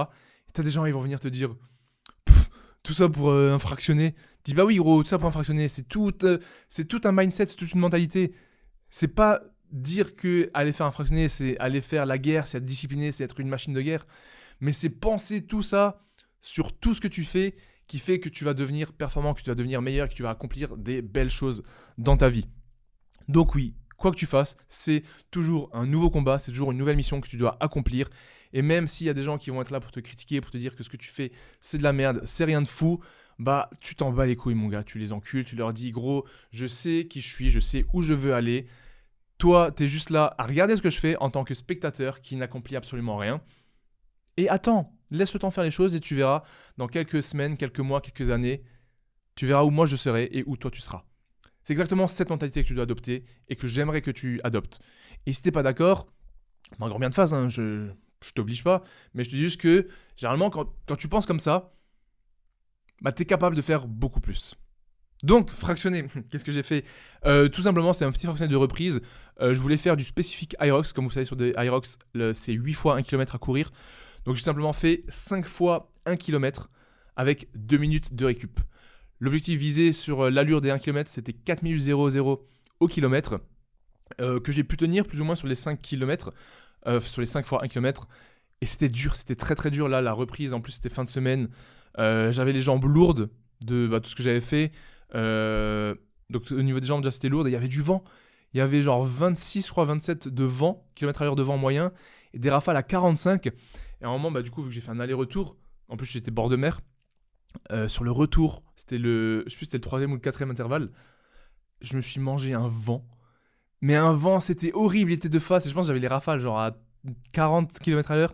Et t'as des gens, ils vont venir te dire tout ça pour un fractionné. Dis bah oui gros, tout ça pour un fractionné, c'est tout un mindset, c'est toute une mentalité. C'est pas dire que aller faire un fractionné, c'est aller faire la guerre, c'est être discipliné, c'est être une machine de guerre. mais c'est penser tout ça sur tout ce que tu fais qui fait que tu vas devenir performant, que tu vas devenir meilleur, que tu vas accomplir des belles choses dans ta vie. Donc oui, quoi que tu fasses, c'est toujours un nouveau combat, c'est toujours une nouvelle mission que tu dois accomplir. Et même s'il y a des gens qui vont être là pour te critiquer, pour te dire que ce que tu fais, c'est de la merde, c'est rien de fou, bah tu t'en bats les couilles mon gars, tu les encules, tu leur dis gros, je sais qui je suis, je sais où je veux aller. Toi, t'es juste là à regarder ce que je fais en tant que spectateur qui n'accomplit absolument rien. Et attends, laisse le temps faire les choses et tu verras dans quelques semaines, quelques mois, quelques années, tu verras où moi je serai et où toi tu seras. C'est exactement cette mentalité que tu dois adopter et que j'aimerais que tu adoptes. Et si t'es pas d'accord, bah, grand bien de phase, hein, je t'oblige pas, mais je te dis juste que généralement quand tu penses comme ça, bah, t'es capable de faire beaucoup plus. Donc, fractionner, qu'est-ce que j'ai fait ? Tout simplement, c'est un petit fractionné de reprise. Je voulais faire du spécifique Hyrox. Comme vous savez, sur des Hyrox, c'est 8 fois 1 km à courir. Donc, j'ai simplement fait 5 fois 1 km avec 2 minutes de récup. L'objectif visé sur l'allure des 1 km, c'était 4 minutes 00 au kilomètre, que j'ai pu tenir plus ou moins sur les 5 km, sur les 5 fois 1 km. Et c'était dur, c'était très très dur. Là, la reprise, en plus, c'était fin de semaine. J'avais les jambes lourdes de tout ce que j'avais fait. Donc au niveau des jambes déjà c'était lourd et il y avait du vent, il y avait genre 26 je crois 27 de vent, km/h de vent moyen et des rafales à 45 et à un moment du coup vu que j'ai fait un aller-retour, en plus j'étais bord de mer, sur le retour c'était je sais plus c'était le 3e ou le 4e intervalle, je me suis mangé un vent, mais un vent c'était horrible, il était de face et je pense que j'avais les rafales genre à 40 km/h,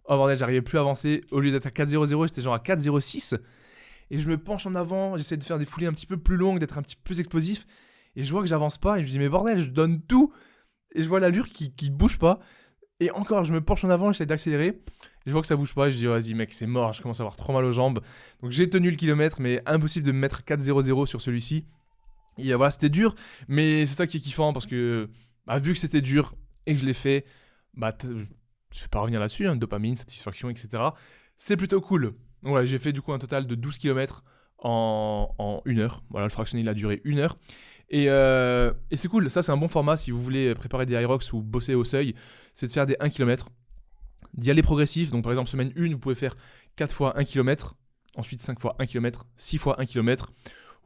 oh bordel j'arrivais plus à avancer, au lieu d'être à 4,00 j'étais genre à 4,06. Et je me penche en avant, j'essaie de faire des foulées un petit peu plus longues, d'être un petit peu plus explosif. Et je vois que j'avance pas et je me dis mais bordel, je donne tout. Et je vois l'allure qui bouge pas. Et encore, je me penche en avant, j'essaie d'accélérer. Et je vois que ça bouge pas et je dis vas-y mec, c'est mort, je commence à avoir trop mal aux jambes. Donc j'ai tenu le kilomètre, mais impossible de me mettre 4,00 sur celui-ci. Et voilà, c'était dur, mais c'est ça qui est kiffant parce que vu que c'était dur et que je l'ai fait, je vais pas revenir là-dessus, hein, dopamine, satisfaction, etc. C'est plutôt cool. Donc voilà, j'ai fait du coup un total de 12 km en 1 heure. Voilà, le fractionné il a duré 1 heure. Et c'est cool, ça c'est un bon format si vous voulez préparer des Hyrox ou bosser au seuil, c'est de faire des 1 km, d'y aller progressif. Donc par exemple semaine 1, vous pouvez faire 4 fois 1 km, ensuite 5 fois 1 km, 6 fois 1 km.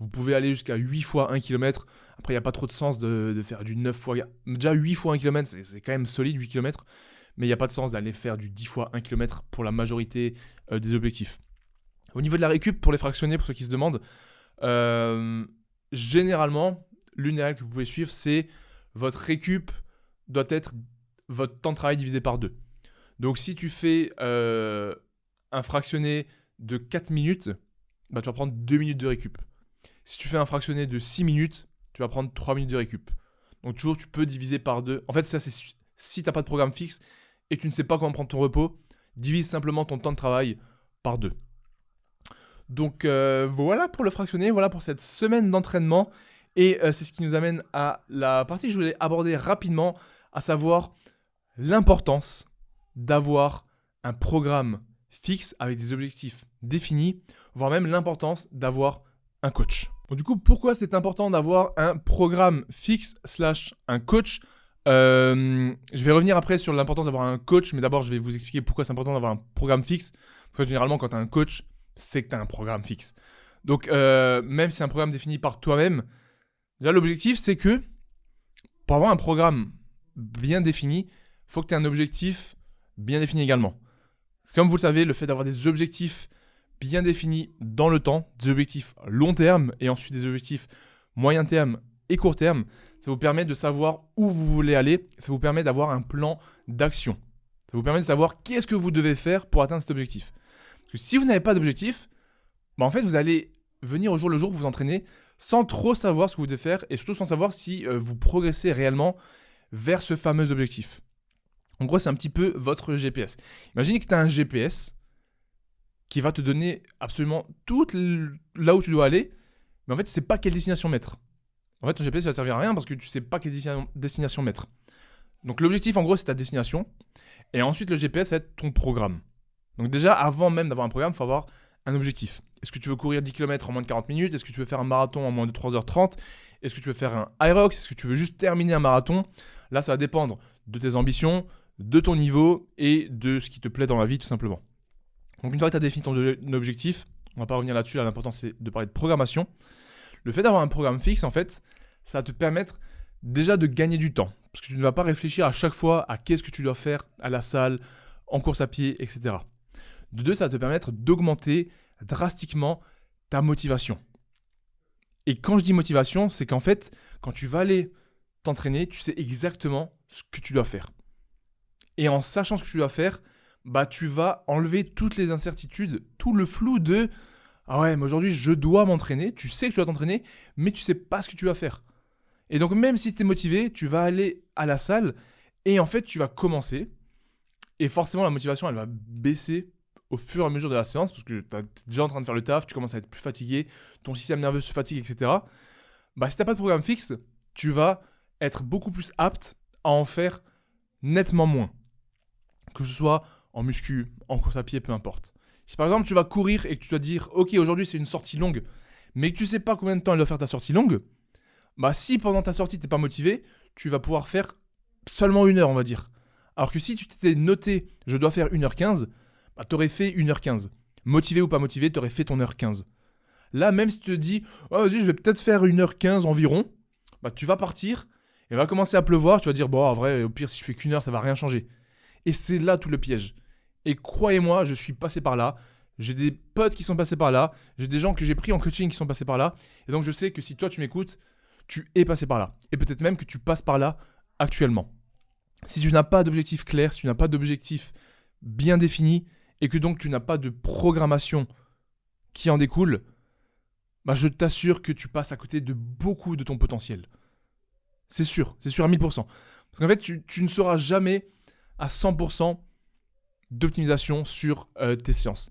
Vous pouvez aller jusqu'à 8 fois 1 km. Après il n'y a pas trop de sens de faire du 9 fois... Déjà 8 fois 1 km, c'est quand même solide 8 km. Mais il n'y a pas de sens d'aller faire du 10 fois 1 km pour la majorité des objectifs. Au niveau de la récup, pour les fractionner, pour ceux qui se demandent, généralement, l'une des règles que vous pouvez suivre, c'est votre récup doit être votre temps de travail divisé par 2. Donc si tu fais un fractionné de 4 minutes, tu vas prendre 2 minutes de récup. Si tu fais un fractionné de 6 minutes, tu vas prendre 3 minutes de récup. Donc toujours, tu peux diviser par 2. En fait, ça, c'est si tu n'as pas de programme fixe et que tu ne sais pas comment prendre ton repos, divise simplement ton temps de travail par 2. Donc voilà pour le fractionné, voilà pour cette semaine d'entraînement. Et c'est ce qui nous amène à la partie que je voulais aborder rapidement, à savoir l'importance d'avoir un programme fixe avec des objectifs définis, voire même l'importance d'avoir un coach. Bon, du coup, pourquoi c'est important d'avoir un programme fixe / un coach ? Je vais revenir après sur l'importance d'avoir un coach, mais d'abord je vais vous expliquer pourquoi c'est important d'avoir un programme fixe. Parce que généralement quand tu as un coach, c'est que tu as un programme fixe. Donc même si c'est un programme défini par toi-même, déjà l'objectif c'est que pour avoir un programme bien défini, il faut que tu aies un objectif bien défini également. Comme vous le savez, le fait d'avoir des objectifs bien définis dans le temps, des objectifs long terme et ensuite des objectifs moyen terme et court terme, ça vous permet de savoir où vous voulez aller, ça vous permet d'avoir un plan d'action. Ça vous permet de savoir qu'est-ce que vous devez faire pour atteindre cet objectif. Parce que si vous n'avez pas d'objectif, en fait vous allez venir au jour le jour vous entraîner sans trop savoir ce que vous devez faire et surtout sans savoir si vous progressez réellement vers ce fameux objectif. En gros, c'est un petit peu votre GPS. Imaginez que tu as un GPS qui va te donner absolument tout là où tu dois aller, mais en fait, tu ne sais pas quelle destination mettre. En fait, ton GPS ne va servir à rien parce que tu ne sais pas quelle destination mettre. Donc, l'objectif, en gros, c'est ta destination. Et ensuite, le GPS, ça va être ton programme. Donc, déjà, avant même d'avoir un programme, il faut avoir un objectif. Est-ce que tu veux courir 10 km en moins de 40 minutes ? Est-ce que tu veux faire un marathon en moins de 3h30 ? Est-ce que tu veux faire un Hyrox ? Est-ce que tu veux juste terminer un marathon ? Là, ça va dépendre de tes ambitions, de ton niveau et de ce qui te plaît dans la vie, tout simplement. Donc une fois que tu as défini ton objectif, on va pas revenir là-dessus, là, l'important c'est de parler de programmation. Le fait d'avoir un programme fixe, en fait, ça va te permettre déjà de gagner du temps. Parce que tu ne vas pas réfléchir à chaque fois à qu'est-ce que tu dois faire à la salle, en course à pied, etc. De deux, ça va te permettre d'augmenter drastiquement ta motivation. Et quand je dis motivation, c'est qu'en fait, quand tu vas aller t'entraîner, tu sais exactement ce que tu dois faire. Et en sachant ce que tu dois faire, bah tu vas enlever toutes les incertitudes, tout le flou de « Ah ouais, mais aujourd'hui, je dois m'entraîner. » Tu sais que tu dois t'entraîner, mais tu sais pas ce que tu vas faire. Et donc, même si tu es motivé, tu vas aller à la salle et en fait, tu vas commencer. Et forcément, la motivation, elle va baisser au fur et à mesure de la séance parce que tu es déjà en train de faire le taf, tu commences à être plus fatigué, ton système nerveux se fatigue, etc. Bah, si tu n'as pas de programme fixe, tu vas être beaucoup plus apte à en faire nettement moins. Que ce soit en muscu, en course à pied, peu importe. Si par exemple, tu vas courir et que tu dois dire « Ok, aujourd'hui, c'est une sortie longue », mais que tu ne sais pas combien de temps elle doit faire ta sortie longue, bah si pendant ta sortie, tu n'es pas motivé, tu vas pouvoir faire seulement 1 heure, on va dire. Alors que si tu t'étais noté « Je dois faire 1h15 », bah, tu aurais fait 1h15. Motivé ou pas motivé, tu aurais fait ton 1h15. Là, même si tu te dis oh, « Vas-y, je vais peut-être faire 1h15 environ », bah, tu vas partir, et va commencer à pleuvoir, tu vas dire « Bon, en vrai, au pire, si je fais qu'1 heure, ça va rien changer. » Et c'est là tout le piège. Et croyez-moi, je suis passé par là. J'ai des potes qui sont passés par là. J'ai des gens que j'ai pris en coaching qui sont passés par là. Et donc, je sais que si toi, tu m'écoutes, tu es passé par là. Et peut-être même que tu passes par là actuellement. Si tu n'as pas d'objectif clair, si tu n'as pas d'objectif bien défini et que donc tu n'as pas de programmation qui en découle, bah je t'assure que tu passes à côté de beaucoup de ton potentiel. C'est sûr à 1000%. Parce qu'en fait, tu ne seras jamais à 100% d'optimisation sur tes séances.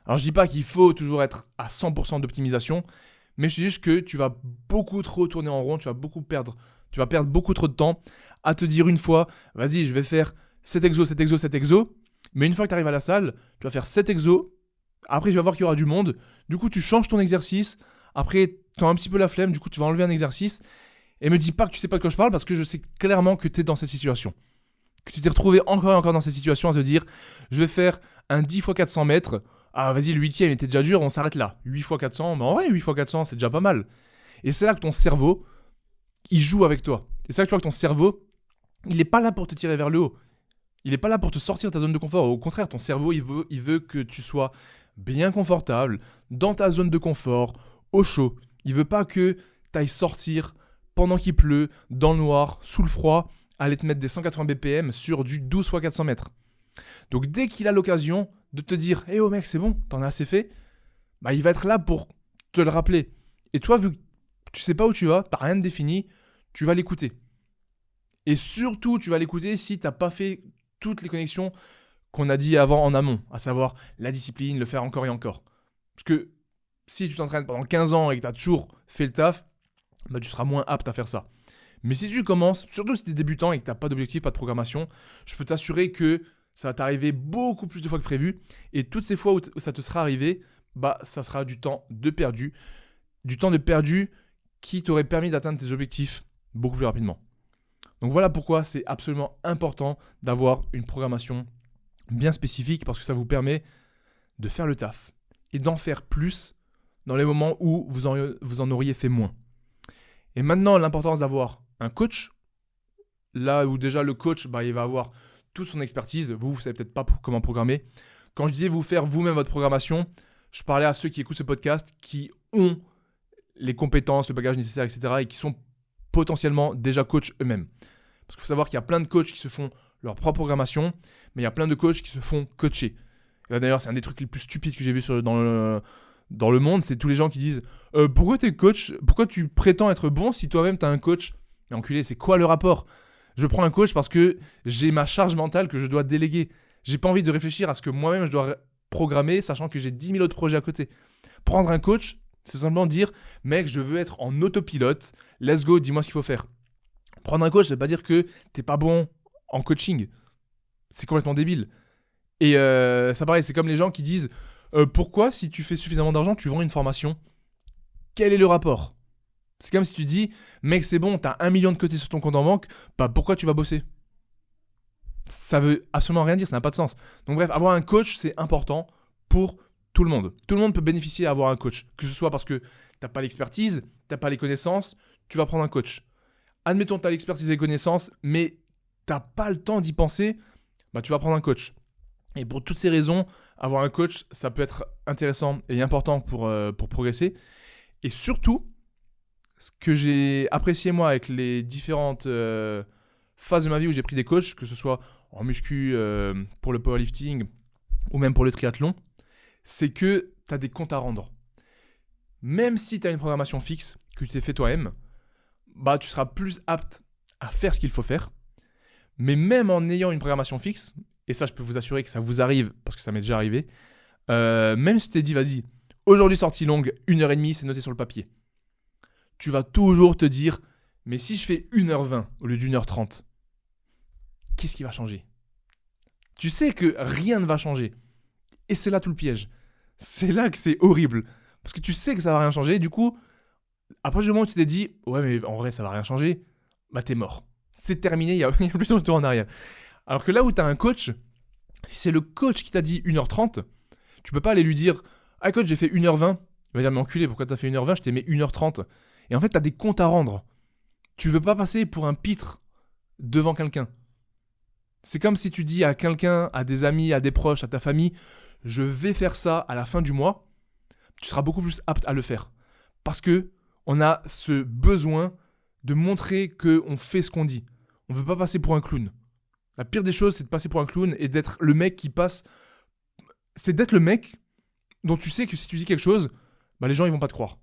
Alors je dis pas qu'il faut toujours être à 100% d'optimisation, mais je dis juste que tu vas beaucoup trop tourner en rond, tu vas perdre beaucoup trop de temps à te dire une fois, vas-y, je vais faire cet exo, mais une fois que tu arrives à la salle, tu vas faire cet exo, après tu vas voir qu'il y aura du monde, du coup tu changes ton exercice, après tu as un petit peu la flemme, du coup tu vas enlever un exercice, et me dis pas que tu sais pas de quoi je parle, parce que je sais clairement que tu es dans cette situation. Que tu t'es retrouvé encore et encore dans cette situation à te dire je vais faire un 10 x 400 mètres, ah vas-y le 8e était déjà dur, on s'arrête là, 8 x 400, mais en vrai 8 x 400 c'est déjà pas mal. Et c'est là que ton cerveau, il joue avec toi. Et c'est là que tu vois que ton cerveau, il n'est pas là pour te tirer vers le haut, il n'est pas là pour te sortir de ta zone de confort, au contraire ton cerveau il veut que tu sois bien confortable, dans ta zone de confort, au chaud. Il veut pas que tu ailles sortir pendant qu'il pleut, dans le noir, sous le froid, aller te mettre des 180 BPM sur du 12 x 400 mètres. Donc dès qu'il a l'occasion de te dire « Eh oh mec, c'est bon, t'en as assez fait », bah, il va être là pour te le rappeler. Et toi, vu que tu sais pas où tu vas, t'as rien de défini, tu vas l'écouter. Et surtout, tu vas l'écouter si t'as pas fait toutes les connexions qu'on a dit avant en amont, à savoir la discipline, le faire encore et encore. Parce que si tu t'entraînes pendant 15 ans et que tu as toujours fait le taf, bah, tu seras moins apte à faire ça. Mais si tu commences, surtout si tu es débutant et que tu n'as pas d'objectif, pas de programmation, je peux t'assurer que ça va t'arriver beaucoup plus de fois que prévu. Et toutes ces fois où ça te sera arrivé, bah, ça sera du temps de perdu. Du temps de perdu qui t'aurait permis d'atteindre tes objectifs beaucoup plus rapidement. Donc voilà pourquoi c'est absolument important d'avoir une programmation bien spécifique parce que ça vous permet de faire le taf et d'en faire plus dans les moments où vous en auriez fait moins. Et maintenant, l'importance d'avoir un coach, là où déjà le coach, bah, il va avoir toute son expertise. Vous ne savez peut-être pas comment programmer. Quand je disais vous faire vous-même votre programmation, je parlais à ceux qui écoutent ce podcast, qui ont les compétences, le bagage nécessaire, etc. et qui sont potentiellement déjà coachs eux-mêmes. Parce qu'il faut savoir qu'il y a plein de coachs qui se font leur propre programmation, mais il y a plein de coachs qui se font coacher. Et là d'ailleurs, c'est un des trucs les plus stupides que j'ai vu dans le monde, c'est tous les gens qui disent pourquoi t'es coach, pourquoi tu prétends être bon si toi-même t'as un coach? Mais enculé, c'est quoi le rapport? Je prends un coach parce que j'ai ma charge mentale que je dois déléguer. J'ai pas envie de réfléchir à ce que moi-même je dois programmer, sachant que j'ai 10 000 autres projets à côté. Prendre un coach, c'est simplement dire mec, je veux être en autopilote, let's go, dis-moi ce qu'il faut faire. Prendre un coach, ça veut pas dire que t'es pas bon en coaching. C'est complètement débile. Et ça pareil, c'est comme les gens qui disent pourquoi, si tu fais suffisamment d'argent, tu vends une formation? Quel est le rapport? C'est comme si tu dis, mec, c'est bon, t'as 1 million de côté sur ton compte en banque, bah pourquoi tu vas bosser? Ça veut absolument rien dire, ça n'a pas de sens. Donc bref, avoir un coach, c'est important pour tout le monde. Tout le monde peut bénéficier d'avoir un coach. Que ce soit parce que tu n'as pas l'expertise, tu n'as pas les connaissances, tu vas prendre un coach. Admettons que tu as l'expertise et les connaissances, mais tu n'as pas le temps d'y penser, tu vas prendre un coach. Et pour toutes ces raisons, avoir un coach, ça peut être intéressant et important pour progresser. Et surtout, ce que j'ai apprécié moi avec les différentes phases de ma vie où j'ai pris des coachs, que ce soit en muscu, pour le powerlifting ou même pour le triathlon, c'est que tu as des comptes à rendre. Même si tu as une programmation fixe que tu t'es fait toi-même, tu seras plus apte à faire ce qu'il faut faire. Mais même en ayant une programmation fixe, et ça je peux vous assurer que ça vous arrive, parce que ça m'est déjà arrivé, même si tu t'es dit, vas-y, aujourd'hui sortie longue, 1h30, c'est noté sur le papier. Tu vas toujours te dire, mais si je fais 1h20 au lieu d'1h30, qu'est-ce qui va changer ? Tu sais que rien ne va changer. Et c'est là tout le piège. C'est là que c'est horrible. Parce que tu sais que ça va rien changer, du coup, après le moment où tu t'es dit, ouais mais en vrai ça va rien changer, t'es mort. C'est terminé, il y a plus de retour en arrière. Alors que là où tu as un coach, si c'est le coach qui t'a dit 1h30, tu peux pas aller lui dire, ah coach j'ai fait 1h20, il va dire mais enculé pourquoi t'as fait 1h20, je t'ai mis 1h30. Et en fait tu as des comptes à rendre. Tu veux pas passer pour un pitre devant quelqu'un. C'est comme si tu dis à quelqu'un, à des amis, à des proches, à ta famille, je vais faire ça à la fin du mois, tu seras beaucoup plus apte à le faire. Parce que on a ce besoin de montrer qu'on fait ce qu'on dit. On ne veut pas passer pour un clown. La pire des choses, c'est de passer pour un clown et d'être le mec qui passe... C'est d'être le mec dont tu sais que si tu dis quelque chose, les gens ils vont pas te croire.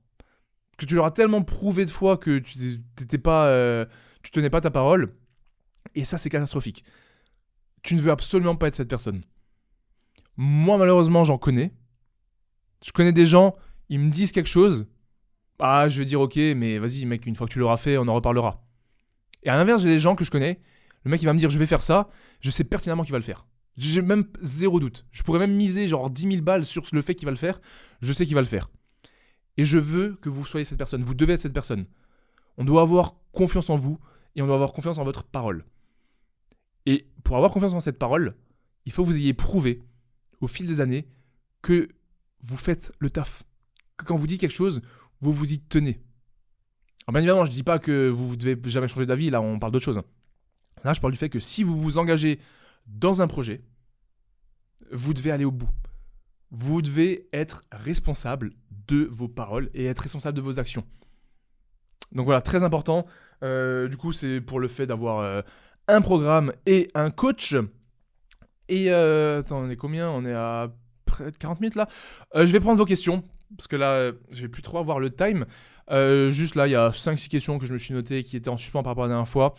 Que tu leur as tellement prouvé de fois que tu tenais pas ta parole. Et ça, c'est catastrophique. Tu ne veux absolument pas être cette personne. Moi, malheureusement, j'en connais. Je connais des gens, ils me disent quelque chose. Ah, je vais dire ok, mais vas-y mec, une fois que tu l'auras fait, on en reparlera. Et à l'inverse, j'ai des gens que je connais, le mec il va me dire je vais faire ça, je sais pertinemment qu'il va le faire. J'ai même zéro doute. Je pourrais même miser genre 10 000 balles sur le fait qu'il va le faire, je sais qu'il va le faire. Et je veux que vous soyez cette personne, vous devez être cette personne. On doit avoir confiance en vous et on doit avoir confiance en votre parole. Et pour avoir confiance en cette parole, il faut que vous ayez prouvé au fil des années que vous faites le taf. Que quand vous dites quelque chose, vous vous y tenez. Alors bien évidemment, je ne dis pas que vous ne devez jamais changer d'avis, là on parle d'autre chose. Là je parle du fait que si vous vous engagez dans un projet, vous devez aller au bout. Vous devez être responsable de vos paroles et être responsable de vos actions. Donc voilà, très important. Du coup, c'est pour le fait d'avoir un programme et un coach. Et attends, on est combien ? On est à près de 40 minutes là. Je vais prendre vos questions. Parce que là, je vais plus trop avoir le time. Juste là, il y a 5-6 questions que je me suis notées qui étaient en suspens par rapport à la dernière fois.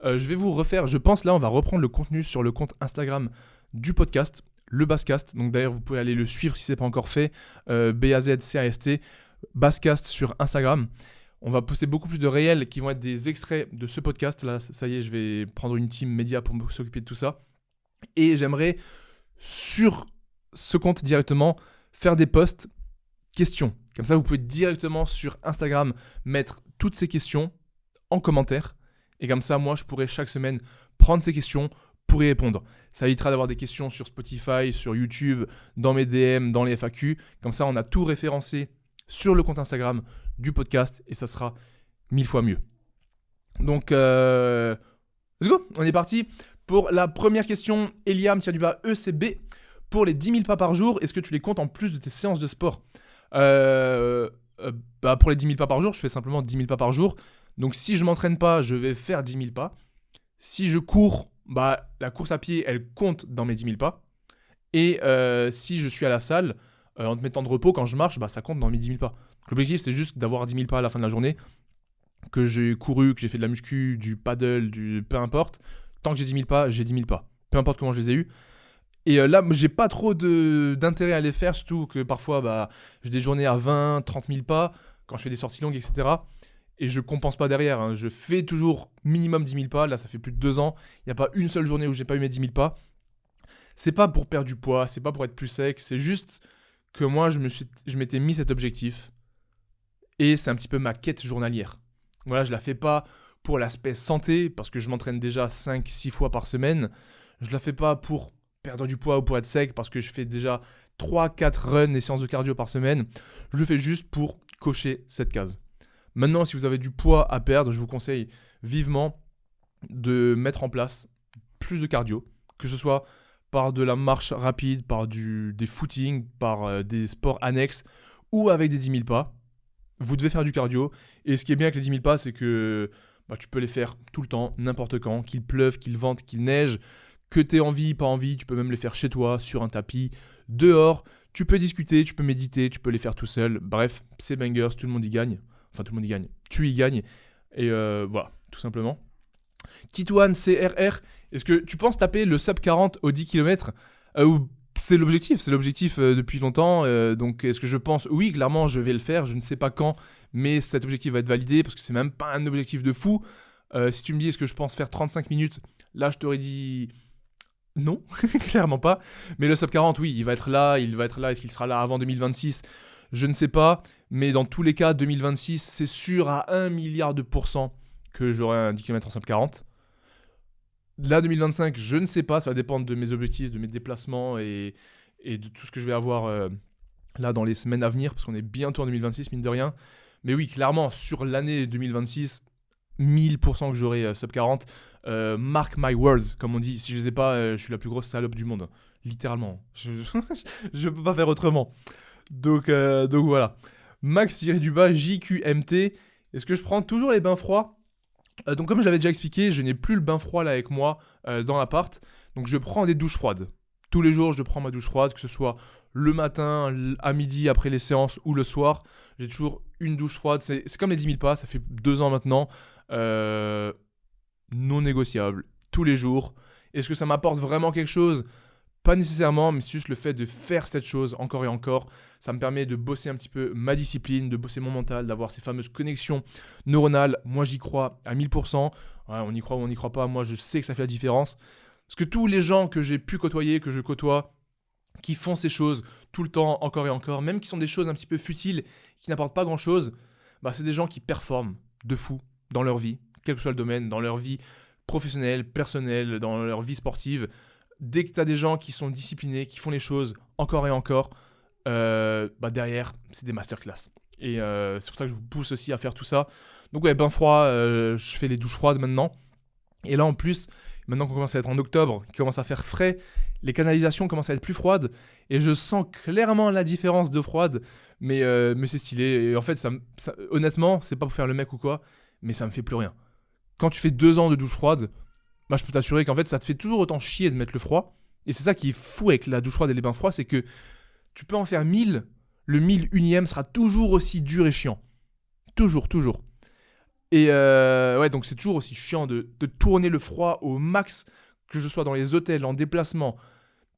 Je vais vous refaire, je pense là, on va reprendre le contenu sur le compte Instagram du podcast, le Basscast. Donc d'ailleurs, vous pouvez aller le suivre si ce n'est pas encore fait. BAZCAST, Basscast sur Instagram. On va poster beaucoup plus de réels qui vont être des extraits de ce podcast. Là, ça y est, je vais prendre une team média pour s'occuper de tout ça. Et j'aimerais, sur ce compte directement, faire des posts questions. Comme ça, vous pouvez directement sur Instagram mettre toutes ces questions en commentaire. Et comme ça, moi, je pourrai chaque semaine prendre ces questions pour y répondre. Ça évitera d'avoir des questions sur Spotify, sur YouTube, dans mes DM, dans les FAQ. Comme ça, on a tout référencé sur le compte Instagram du podcast et ça sera 1000 fois mieux. Donc, let's go, on est parti. Pour la première question, Eliam-ECB, pour les 10 000 pas par jour, est-ce que tu les comptes en plus de tes séances de sport ? Pour les 10 000 pas par jour, je fais simplement 10 000 pas par jour. Donc si je m'entraîne pas, je vais faire 10 000 pas. Si je cours, la course à pied, elle compte dans mes 10 000 pas. Et si je suis à la salle, en te mettant de repos, quand je marche, ça compte dans mes 10 000 pas. Donc, l'objectif, c'est juste d'avoir 10 000 pas à la fin de la journée, que j'ai couru, que j'ai fait de la muscu, du paddle, peu importe. Tant que j'ai 10 000 pas, j'ai 10 000 pas. Peu importe comment je les ai eus. Et là, j'ai pas trop d'intérêt à les faire, surtout que parfois, j'ai des journées à 20, 30 000 pas, quand je fais des sorties longues, etc. Et je compense pas derrière, hein. Je fais toujours minimum 10 000 pas. Là, ça fait plus de 2 ans. Il n'y a pas une seule journée où j'ai pas eu mes 10 000 pas. C'est pas pour perdre du poids, c'est pas pour être plus sec. C'est juste que moi, je m'étais mis cet objectif. Et c'est un petit peu ma quête journalière. Voilà, je la fais pas pour l'aspect santé, parce que je m'entraîne déjà 5-6 fois par semaine. Je la fais pas pour perdre du poids ou pour être sec, parce que je fais déjà 3-4 runs et séances de cardio par semaine. Je le fais juste pour cocher cette case. Maintenant, si vous avez du poids à perdre, je vous conseille vivement de mettre en place plus de cardio, que ce soit par de la marche rapide, par des footings, par des sports annexes ou avec des 10 000 pas. Vous devez faire du cardio. Et ce qui est bien avec les 10 000 pas, c'est que tu peux les faire tout le temps, n'importe quand, qu'il pleuve, qu'il vente, qu'il neige, que tu aies envie, pas envie, tu peux même les faire chez toi, sur un tapis, dehors. Tu peux discuter, tu peux méditer, tu peux les faire tout seul. Bref, c'est bangers, tout le monde y gagne. Enfin, tout le monde y gagne. Tu y gagnes. Et voilà, tout simplement. Titouane CRR, est-ce que tu penses taper le sub 40 au 10 km c'est l'objectif depuis longtemps. Donc est-ce que je pense, oui, clairement, je vais le faire. Je ne sais pas quand, mais cet objectif va être validé parce que c'est même pas un objectif de fou. Si tu me dis, est-ce que je pense faire 35 minutes, là, je t'aurais dit non, clairement pas. Mais le sub 40, oui, il va être là. Est-ce qu'il sera là avant 2026 ? Je ne sais pas. Mais dans tous les cas, 2026, c'est sûr à 1 milliard de pourcents que j'aurai un 10 km en sub 40. Là, 2025, je ne sais pas. Ça va dépendre de mes objectifs, de mes déplacements et de tout ce que je vais avoir là dans les semaines à venir, parce qu'on est bientôt en 2026, mine de rien. Mais oui, clairement, sur l'année 2026, 1000% que j'aurai sub 40. Mark my words, comme on dit. Si je les ai pas, je suis la plus grosse salope du monde. Littéralement. Je peux pas faire autrement. Donc voilà. Max-du-bas JQMT. Est-ce que je prends toujours les bains froids ? Donc comme j'avais déjà expliqué, je n'ai plus le bain froid là avec moi dans l'appart. Donc je prends des douches froides. Tous les jours, je prends ma douche froide, que ce soit le matin, à midi, après les séances ou le soir. J'ai toujours une douche froide. C'est comme les 10 000 pas, ça fait 2 ans maintenant. Non négociable. Tous les jours. Est-ce que ça m'apporte vraiment quelque chose ? Pas nécessairement, mais c'est juste le fait de faire cette chose encore et encore. Ça me permet de bosser un petit peu ma discipline, de bosser mon mental, d'avoir ces fameuses connexions neuronales. Moi, j'y crois à 1000%. Ouais, on y croit ou on n'y croit pas. Moi, je sais que ça fait la différence. Parce que tous les gens que j'ai pu côtoyer, que je côtoie, qui font ces choses tout le temps, encore et encore, même qui sont des choses un petit peu futiles, qui n'apportent pas grand-chose, c'est des gens qui performent de fou dans leur vie, quel que soit le domaine, dans leur vie professionnelle, personnelle, dans leur vie sportive. Dès que tu as des gens qui sont disciplinés, qui font les choses encore et encore, derrière, c'est des masterclass. Et c'est pour ça que je vous pousse aussi à faire tout ça. Donc ouais, bain froid, je fais les douches froides maintenant. Et là en plus, maintenant qu'on commence à être en octobre, qu'il commence à faire frais, les canalisations commencent à être plus froides. Et je sens clairement la différence d'eau froide. Mais c'est stylé. Et en fait, ça, honnêtement, c'est pas pour faire le mec ou quoi, mais ça me fait plus rien. Quand tu fais 2 ans de douche froide, je peux t'assurer qu'en fait, ça te fait toujours autant chier de mettre le froid. Et c'est ça qui est fou avec la douche froide et les bains froids, c'est que tu peux en faire 1000, le 1001e sera toujours aussi dur et chiant. Toujours. Et ouais, donc c'est toujours aussi chiant de tourner le froid au max, que je sois dans les hôtels, en déplacement.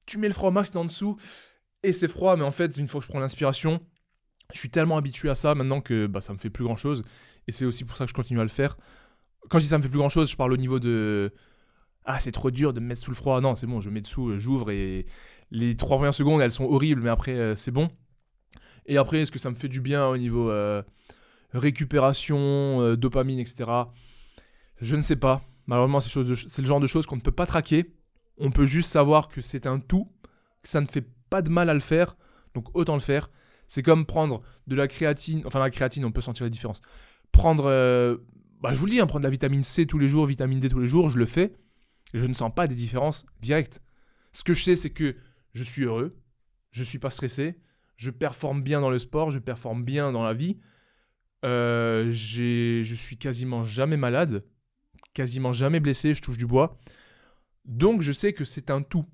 Tu mets le froid au max en dessous, et c'est froid, mais en fait, une fois que je prends l'inspiration, je suis tellement habitué à ça maintenant que ça me fait plus grand-chose. Et c'est aussi pour ça que je continue à le faire. Quand je dis ça me fait plus grand-chose, je parle au niveau de... Ah, c'est trop dur de me mettre sous le froid. Non, c'est bon, je mets dessous, j'ouvre et les 3 premières secondes, elles sont horribles, mais après, c'est bon. Et après, est-ce que ça me fait du bien au niveau récupération, dopamine, etc. Je ne sais pas. Malheureusement, c'est le genre de choses qu'on ne peut pas traquer. On peut juste savoir que c'est un tout, que ça ne fait pas de mal à le faire, donc autant le faire. C'est comme prendre de la créatine. Enfin, la créatine, on peut sentir les différences. Prendre... je vous le dis, prendre de la vitamine C tous les jours, vitamine D tous les jours, je le fais. Je ne sens pas des différences directes. Ce que je sais, c'est que je suis heureux, je ne suis pas stressé, je performe bien dans le sport, je performe bien dans la vie. Je suis quasiment jamais malade, quasiment jamais blessé, je touche du bois. Donc je sais que c'est un tout.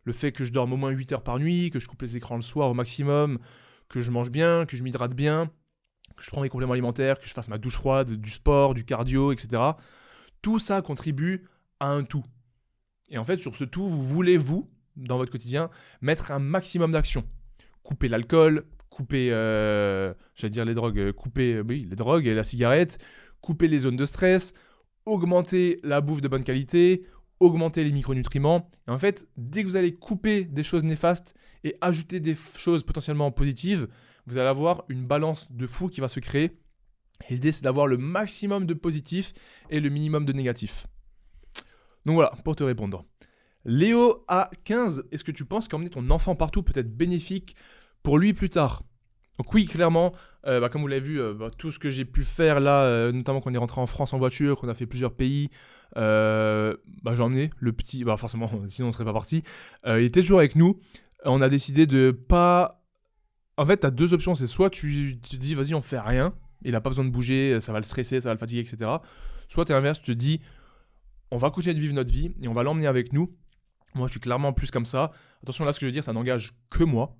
Le fait que je dorme au moins 8 heures par nuit, que je coupe les écrans le soir au maximum, que je mange bien, que je m'hydrate bien, que je prends mes compléments alimentaires, que je fasse ma douche froide, du sport, du cardio, etc. Tout ça contribue à un tout. Et en fait, sur ce tout, vous voulez, dans votre quotidien, mettre un maximum d'action. Couper l'alcool, couper, les drogues, les drogues et la cigarette, couper les zones de stress, augmenter la bouffe de bonne qualité, augmenter les micronutriments. Et en fait, dès que vous allez couper des choses néfastes et ajouter des choses potentiellement positives, vous allez avoir une balance de fou qui va se créer. Et l'idée, c'est d'avoir le maximum de positif et le minimum de négatif. Donc voilà, pour te répondre. Léo à 15, est-ce que tu penses qu'emmener ton enfant partout peut être bénéfique pour lui plus tard? Donc oui, clairement, comme vous l'avez vu, tout ce que j'ai pu faire là, notamment quand on est rentré en France en voiture, qu'on a fait plusieurs pays, j'ai emmené le petit, forcément, sinon on serait pas parti. Il était toujours avec nous. On a décidé de pas... En fait, tu as deux options, c'est soit tu te dis, vas-y, on fait rien, il a pas besoin de bouger, ça va le stresser, ça va le fatiguer, etc. Soit tu es l'inverse, tu te dis, on va continuer de vivre notre vie et on va l'emmener avec nous. Moi, je suis clairement plus comme ça. Attention, là, ce que je veux dire, ça n'engage que moi.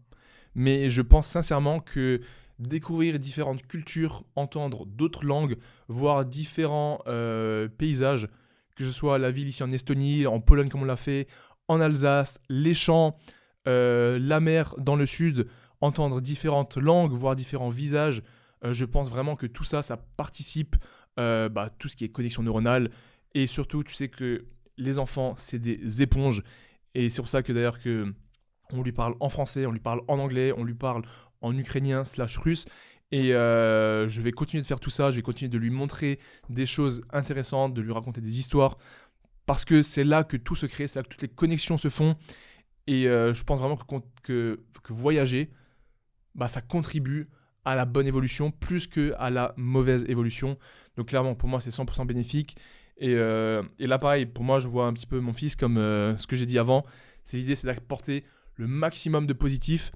Mais je pense sincèrement que découvrir différentes cultures, entendre d'autres langues, voir différents paysages, que ce soit la ville ici en Estonie, en Pologne comme on l'a fait, en Alsace, les champs, la mer dans le sud, entendre différentes langues, voir différents visages, je pense vraiment que tout ça, ça participe tout ce qui est connexion neuronale. Et surtout, tu sais que les enfants, c'est des éponges. Et c'est pour ça que d'ailleurs que on lui parle en français, on lui parle en anglais, on lui parle en ukrainien / russe. Et je vais continuer de faire tout ça, je vais continuer de lui montrer des choses intéressantes, de lui raconter des histoires. Parce que c'est là que tout se crée, c'est là que toutes les connexions se font. Et je pense vraiment que voyager, ça contribue à la bonne évolution plus qu'à la mauvaise évolution. Donc clairement, pour moi, c'est 100% bénéfique. Et là, pareil, pour moi, je vois un petit peu mon fils comme ce que j'ai dit avant. L'idée, c'est d'apporter le maximum de positif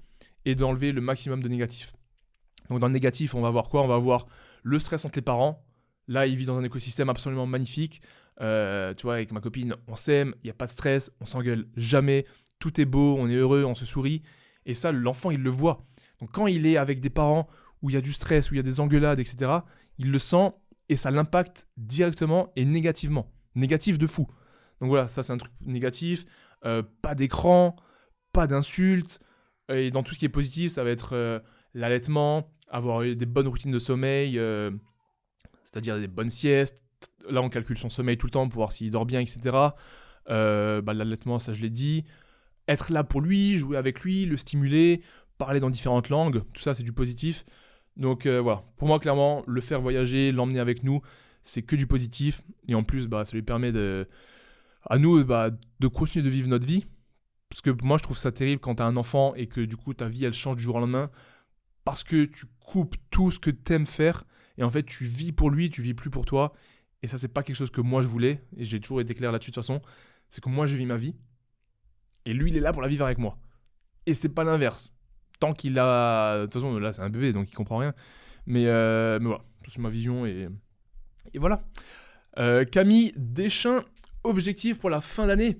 et d'enlever le maximum de négatif. Donc dans le négatif, on va voir quoi? On va voir le stress entre les parents. Là, il vit dans un écosystème absolument magnifique. Tu vois, avec ma copine, on s'aime, il n'y a pas de stress, on s'engueule jamais. Tout est beau, on est heureux, on se sourit. Et ça, l'enfant, il le voit. Donc quand il est avec des parents où il y a du stress, où il y a des engueulades, etc., il le sent et ça l'impacte directement et négativement. Négatif de fou. Donc voilà, ça c'est un truc négatif. Pas d'écran, pas d'insultes. Et dans tout ce qui est positif, ça va être l'allaitement, avoir des bonnes routines de sommeil, c'est-à-dire des bonnes siestes. Là, on calcule son sommeil tout le temps pour voir s'il dort bien, etc. L'allaitement, ça je l'ai dit. Être là pour lui, jouer avec lui, le stimuler, parler dans différentes langues, tout ça c'est du positif. Donc voilà, pour moi clairement, le faire voyager, l'emmener avec nous, c'est que du positif. Et en plus, ça lui permet à nous de continuer de vivre notre vie. Parce que moi je trouve ça terrible quand tu as un enfant et que du coup ta vie elle change du jour au lendemain. Parce que tu coupes tout ce que tu aimes faire. Et en fait tu vis pour lui, tu vis plus pour toi. Et ça c'est pas quelque chose que moi je voulais. Et j'ai toujours été clair là-dessus de toute façon. C'est que moi je vis ma vie. Et lui il est là pour la vivre avec moi. Et c'est pas l'inverse. Tant qu'il a... De toute façon, là, c'est un bébé, donc il comprend rien. Mais voilà, c'est ma vision et voilà. Camille Deschamps, objectif pour la fin d'année.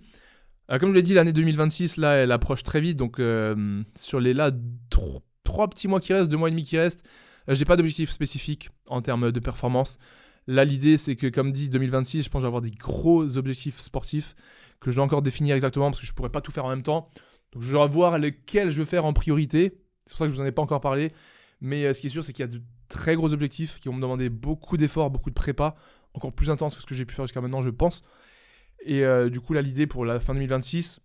Comme je l'ai dit, l'année 2026, là, elle approche très vite. Donc, sur les 3 petits mois qui restent, 2 mois et demi qui restent, j'ai pas d'objectif spécifique en termes de performance. Là, l'idée, c'est que, comme dit, 2026, je pense que je vais avoir des gros objectifs sportifs que je dois encore définir exactement parce que je pourrais pas tout faire en même temps. Donc je dois voir lesquels je veux faire en priorité. C'est pour ça que je vous en ai pas encore parlé. Mais ce qui est sûr, c'est qu'il y a de très gros objectifs qui vont me demander beaucoup d'efforts, beaucoup de prépa, encore plus intense que ce que j'ai pu faire jusqu'à maintenant, je pense. Et du coup, là, l'idée pour la fin 2026,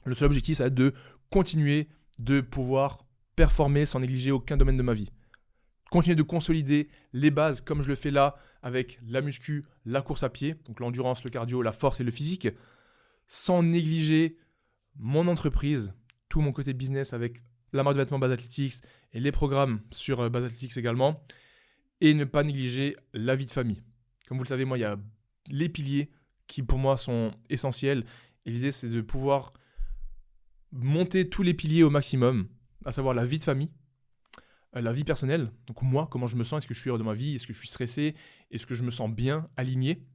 le seul objectif, ça va être de continuer de pouvoir performer sans négliger aucun domaine de ma vie. Continuer de consolider les bases comme je le fais là avec la muscu, la course à pied, donc l'endurance, le cardio, la force et le physique, sans négliger mon entreprise, tout mon côté business avec la marque de vêtements Base Athletics et les programmes sur Base Athletics également, et ne pas négliger la vie de famille. Comme vous le savez, moi, il y a les piliers qui pour moi sont essentiels, et l'idée c'est de pouvoir monter tous les piliers au maximum, à savoir la vie de famille, la vie personnelle, donc moi, comment je me sens, est-ce que je suis heureux de ma vie, est-ce que je suis stressé, est-ce que je me sens bien, aligné,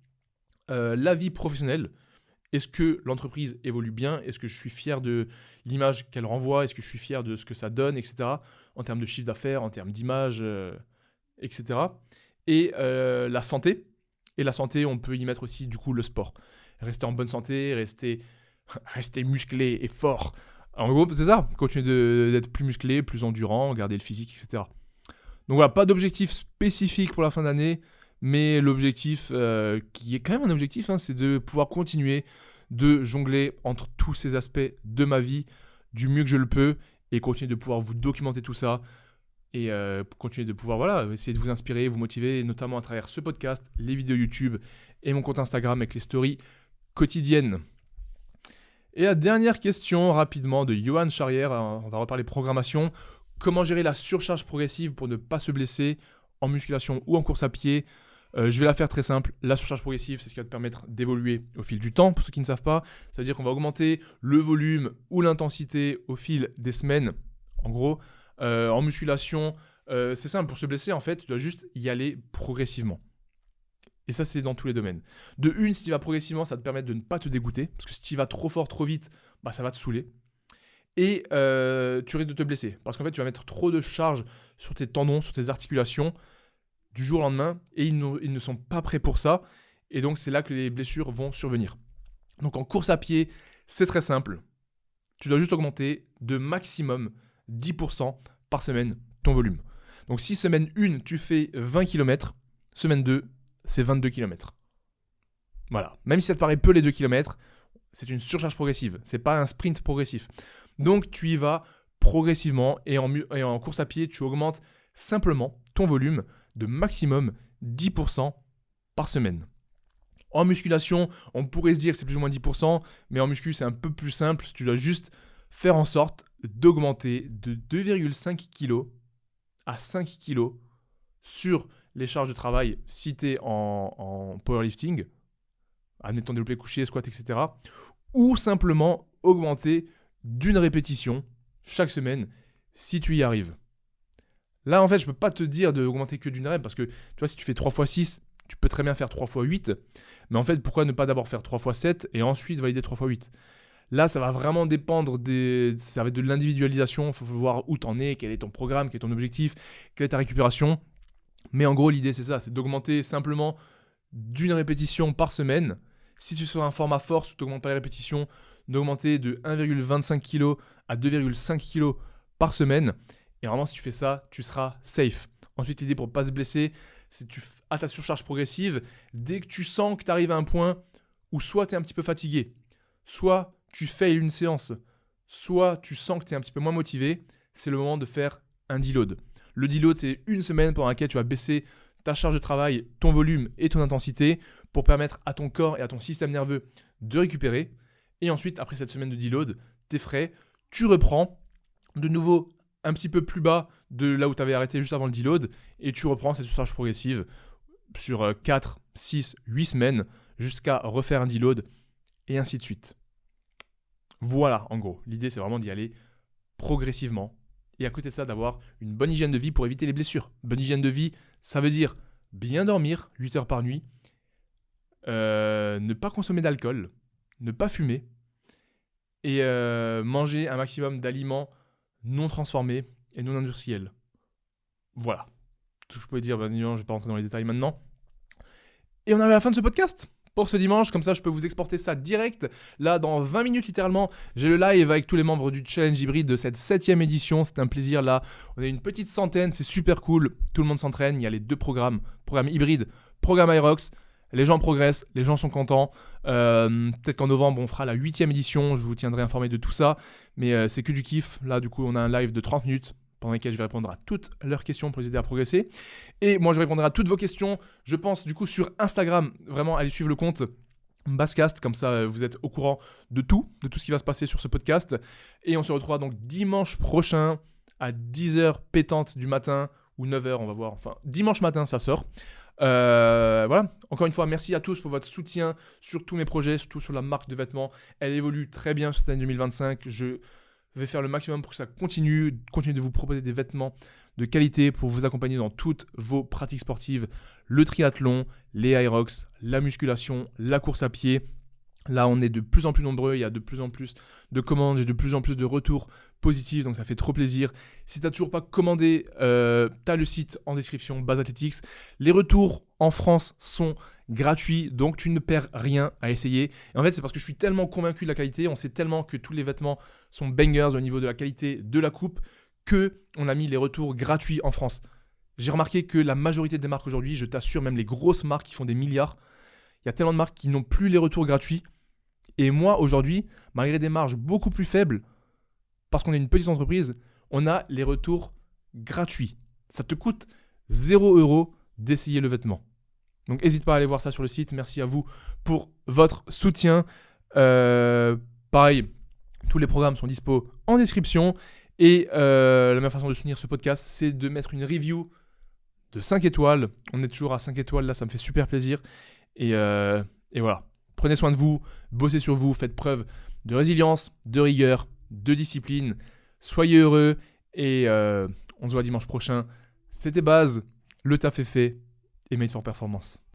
la vie professionnelle. Est-ce que l'entreprise évolue bien? Est-ce que je suis fier de l'image qu'elle renvoie? Est-ce que je suis fier de ce que ça donne, etc. En termes de chiffre d'affaires, en termes d'image, etc. Et la santé. Et la santé, on peut y mettre aussi du coup le sport. Rester en bonne santé, rester musclé et fort. En gros, c'est ça. Continuer d'être plus musclé, plus endurant, garder le physique, etc. Donc voilà, pas d'objectif spécifique pour la fin d'année. Mais l'objectif, qui est quand même un objectif, c'est de pouvoir continuer de jongler entre tous ces aspects de ma vie du mieux que je le peux et continuer de pouvoir vous documenter tout ça et continuer de pouvoir essayer de vous inspirer, vous motiver, notamment à travers ce podcast, les vidéos YouTube et mon compte Instagram avec les stories quotidiennes. Et la dernière question rapidement de Johan Charrière, on va reparler programmation. Comment gérer la surcharge progressive pour ne pas se blesser en musculation ou en course à pied? Je vais la faire très simple. La surcharge progressive, c'est ce qui va te permettre d'évoluer au fil du temps. Pour ceux qui ne savent pas, ça veut dire qu'on va augmenter le volume ou l'intensité au fil des semaines. En gros, en musculation, c'est simple. Pour se blesser, en fait, tu dois juste y aller progressivement. Et ça, c'est dans tous les domaines. De une, si tu vas progressivement, ça va te permettre de ne pas te dégoûter. Parce que si tu vas trop fort, trop vite, ça va te saouler. Et tu risques de te blesser. Parce qu'en fait, tu vas mettre trop de charge sur tes tendons, sur tes articulations, du jour au lendemain. Et ils ne sont pas prêts pour ça. Et donc, c'est là que les blessures vont survenir. Donc, en course à pied, c'est très simple. Tu dois juste augmenter de maximum 10% par semaine ton volume. Donc, si semaine 1, tu fais 20 km, semaine 2, c'est 22 km. Voilà. Même si ça te paraît peu les 2 km, c'est une surcharge progressive. C'est pas un sprint progressif. Donc tu y vas progressivement et en course à pied, tu augmentes simplement ton volume de maximum 10% par semaine. En musculation, on pourrait se dire que c'est plus ou moins 10%, mais en muscu, c'est un peu plus simple. Tu dois juste faire en sorte d'augmenter de 2,5 kg à 5 kg sur les charges de travail si tu es en powerlifting, admettons développé couché, squat, etc. Ou simplement augmenter d'une répétition chaque semaine si tu y arrives. Là, en fait, je ne peux pas te dire d'augmenter que d'une rep parce que tu vois, si tu fais 3 x 6, tu peux très bien faire 3 x 8. Mais en fait, pourquoi ne pas d'abord faire 3 x 7 et ensuite valider 3 x 8 ? Là, ça va vraiment dépendre ça va être de l'individualisation. Il faut voir où tu en es, quel est ton programme, quel est ton objectif, quelle est ta récupération. Mais en gros, l'idée, c'est ça, c'est d'augmenter simplement d'une répétition par semaine. Si tu es sur un format force où tu n'augmentes pas les répétitions, d'augmenter de 1,25 kg à 2,5 kg par semaine. Et vraiment, si tu fais ça, tu seras safe. Ensuite, l'idée pour ne pas se blesser, c'est que tu as ta surcharge progressive. Dès que tu sens que tu arrives à un point où soit tu es un petit peu fatigué, soit tu fails une séance, soit tu sens que tu es un petit peu moins motivé, c'est le moment de faire un deload. Le deload, c'est une semaine pendant laquelle tu vas baisser ta charge de travail, ton volume et ton intensité pour permettre à ton corps et à ton système nerveux de récupérer. Et ensuite, après cette semaine de deload, t'es frais, tu reprends de nouveau un petit peu plus bas de là où tu avais arrêté juste avant le deload et tu reprends cette surcharge progressive sur 4, 6, 8 semaines jusqu'à refaire un deload et ainsi de suite. Voilà, en gros, l'idée c'est vraiment d'y aller progressivement et à côté de ça d'avoir une bonne hygiène de vie pour éviter les blessures. Bonne hygiène de vie, ça veut dire bien dormir 8 heures par nuit, ne pas consommer d'alcool, ne pas fumer et manger un maximum d'aliments non transformés et non industriels. Voilà. Tout ce que je pouvais dire, bien évidemment, je ne vais pas rentrer dans les détails maintenant. Et on arrive à la fin de ce podcast pour ce dimanche, comme ça je peux vous exporter ça direct. Là, dans 20 minutes littéralement, j'ai le live avec tous les membres du challenge hybride de cette 7e édition. C'est un plaisir là. On est une petite centaine, c'est super cool. Tout le monde s'entraîne. Il y a les 2 programme hybride, programme Aerox. Les gens progressent, les gens sont contents. Peut-être qu'en novembre, on fera la 8e édition. Je vous tiendrai informé de tout ça. Mais c'est que du kiff. Là, du coup, on a un live de 30 minutes pendant lesquelles je vais répondre à toutes leurs questions pour les aider à progresser. Et moi, je répondrai à toutes vos questions, je pense, du coup, sur Instagram. Vraiment, allez suivre le compte Basscast, comme ça, vous êtes au courant de tout ce qui va se passer sur ce podcast. Et on se retrouvera donc dimanche prochain à 10h pétante du matin, ou 9h, on va voir. Enfin, dimanche matin, ça sort. Voilà, encore une fois, merci à tous pour votre soutien sur tous mes projets, surtout sur la marque de vêtements. Elle évolue très bien cette année 2025. Je vais faire le maximum pour que ça continue de vous proposer des vêtements de qualité pour vous accompagner dans toutes vos pratiques sportives, le triathlon, les Aerox, la musculation, la course à pied. Là, on est de plus en plus nombreux, il y a de plus en plus de commandes et de plus en plus de retours positifs, donc ça fait trop plaisir. Si tu n'as toujours pas commandé, tu as le site en description, Base Athletics. Les retours en France sont gratuits, donc tu ne perds rien à essayer. Et en fait, c'est parce que je suis tellement convaincu de la qualité, on sait tellement que tous les vêtements sont bangers au niveau de la qualité de la coupe, qu'on a mis les retours gratuits en France. J'ai remarqué que la majorité des marques aujourd'hui, je t'assure, même les grosses marques qui font des milliards, il y a tellement de marques qui n'ont plus les retours gratuits. Et moi, aujourd'hui, malgré des marges beaucoup plus faibles, parce qu'on est une petite entreprise, on a les retours gratuits. Ça te coûte 0 € d'essayer le vêtement. Donc, n'hésite pas à aller voir ça sur le site. Merci à vous pour votre soutien. Pareil, tous les programmes sont dispo en description. Et la meilleure façon de soutenir ce podcast, c'est de mettre une review de 5 étoiles. On est toujours à 5 étoiles, là, ça me fait super plaisir. Et voilà. Prenez soin de vous, bossez sur vous, faites preuve de résilience, de rigueur, de discipline. Soyez heureux et on se voit dimanche prochain. C'était Baz, le taf est fait et Made for Performance.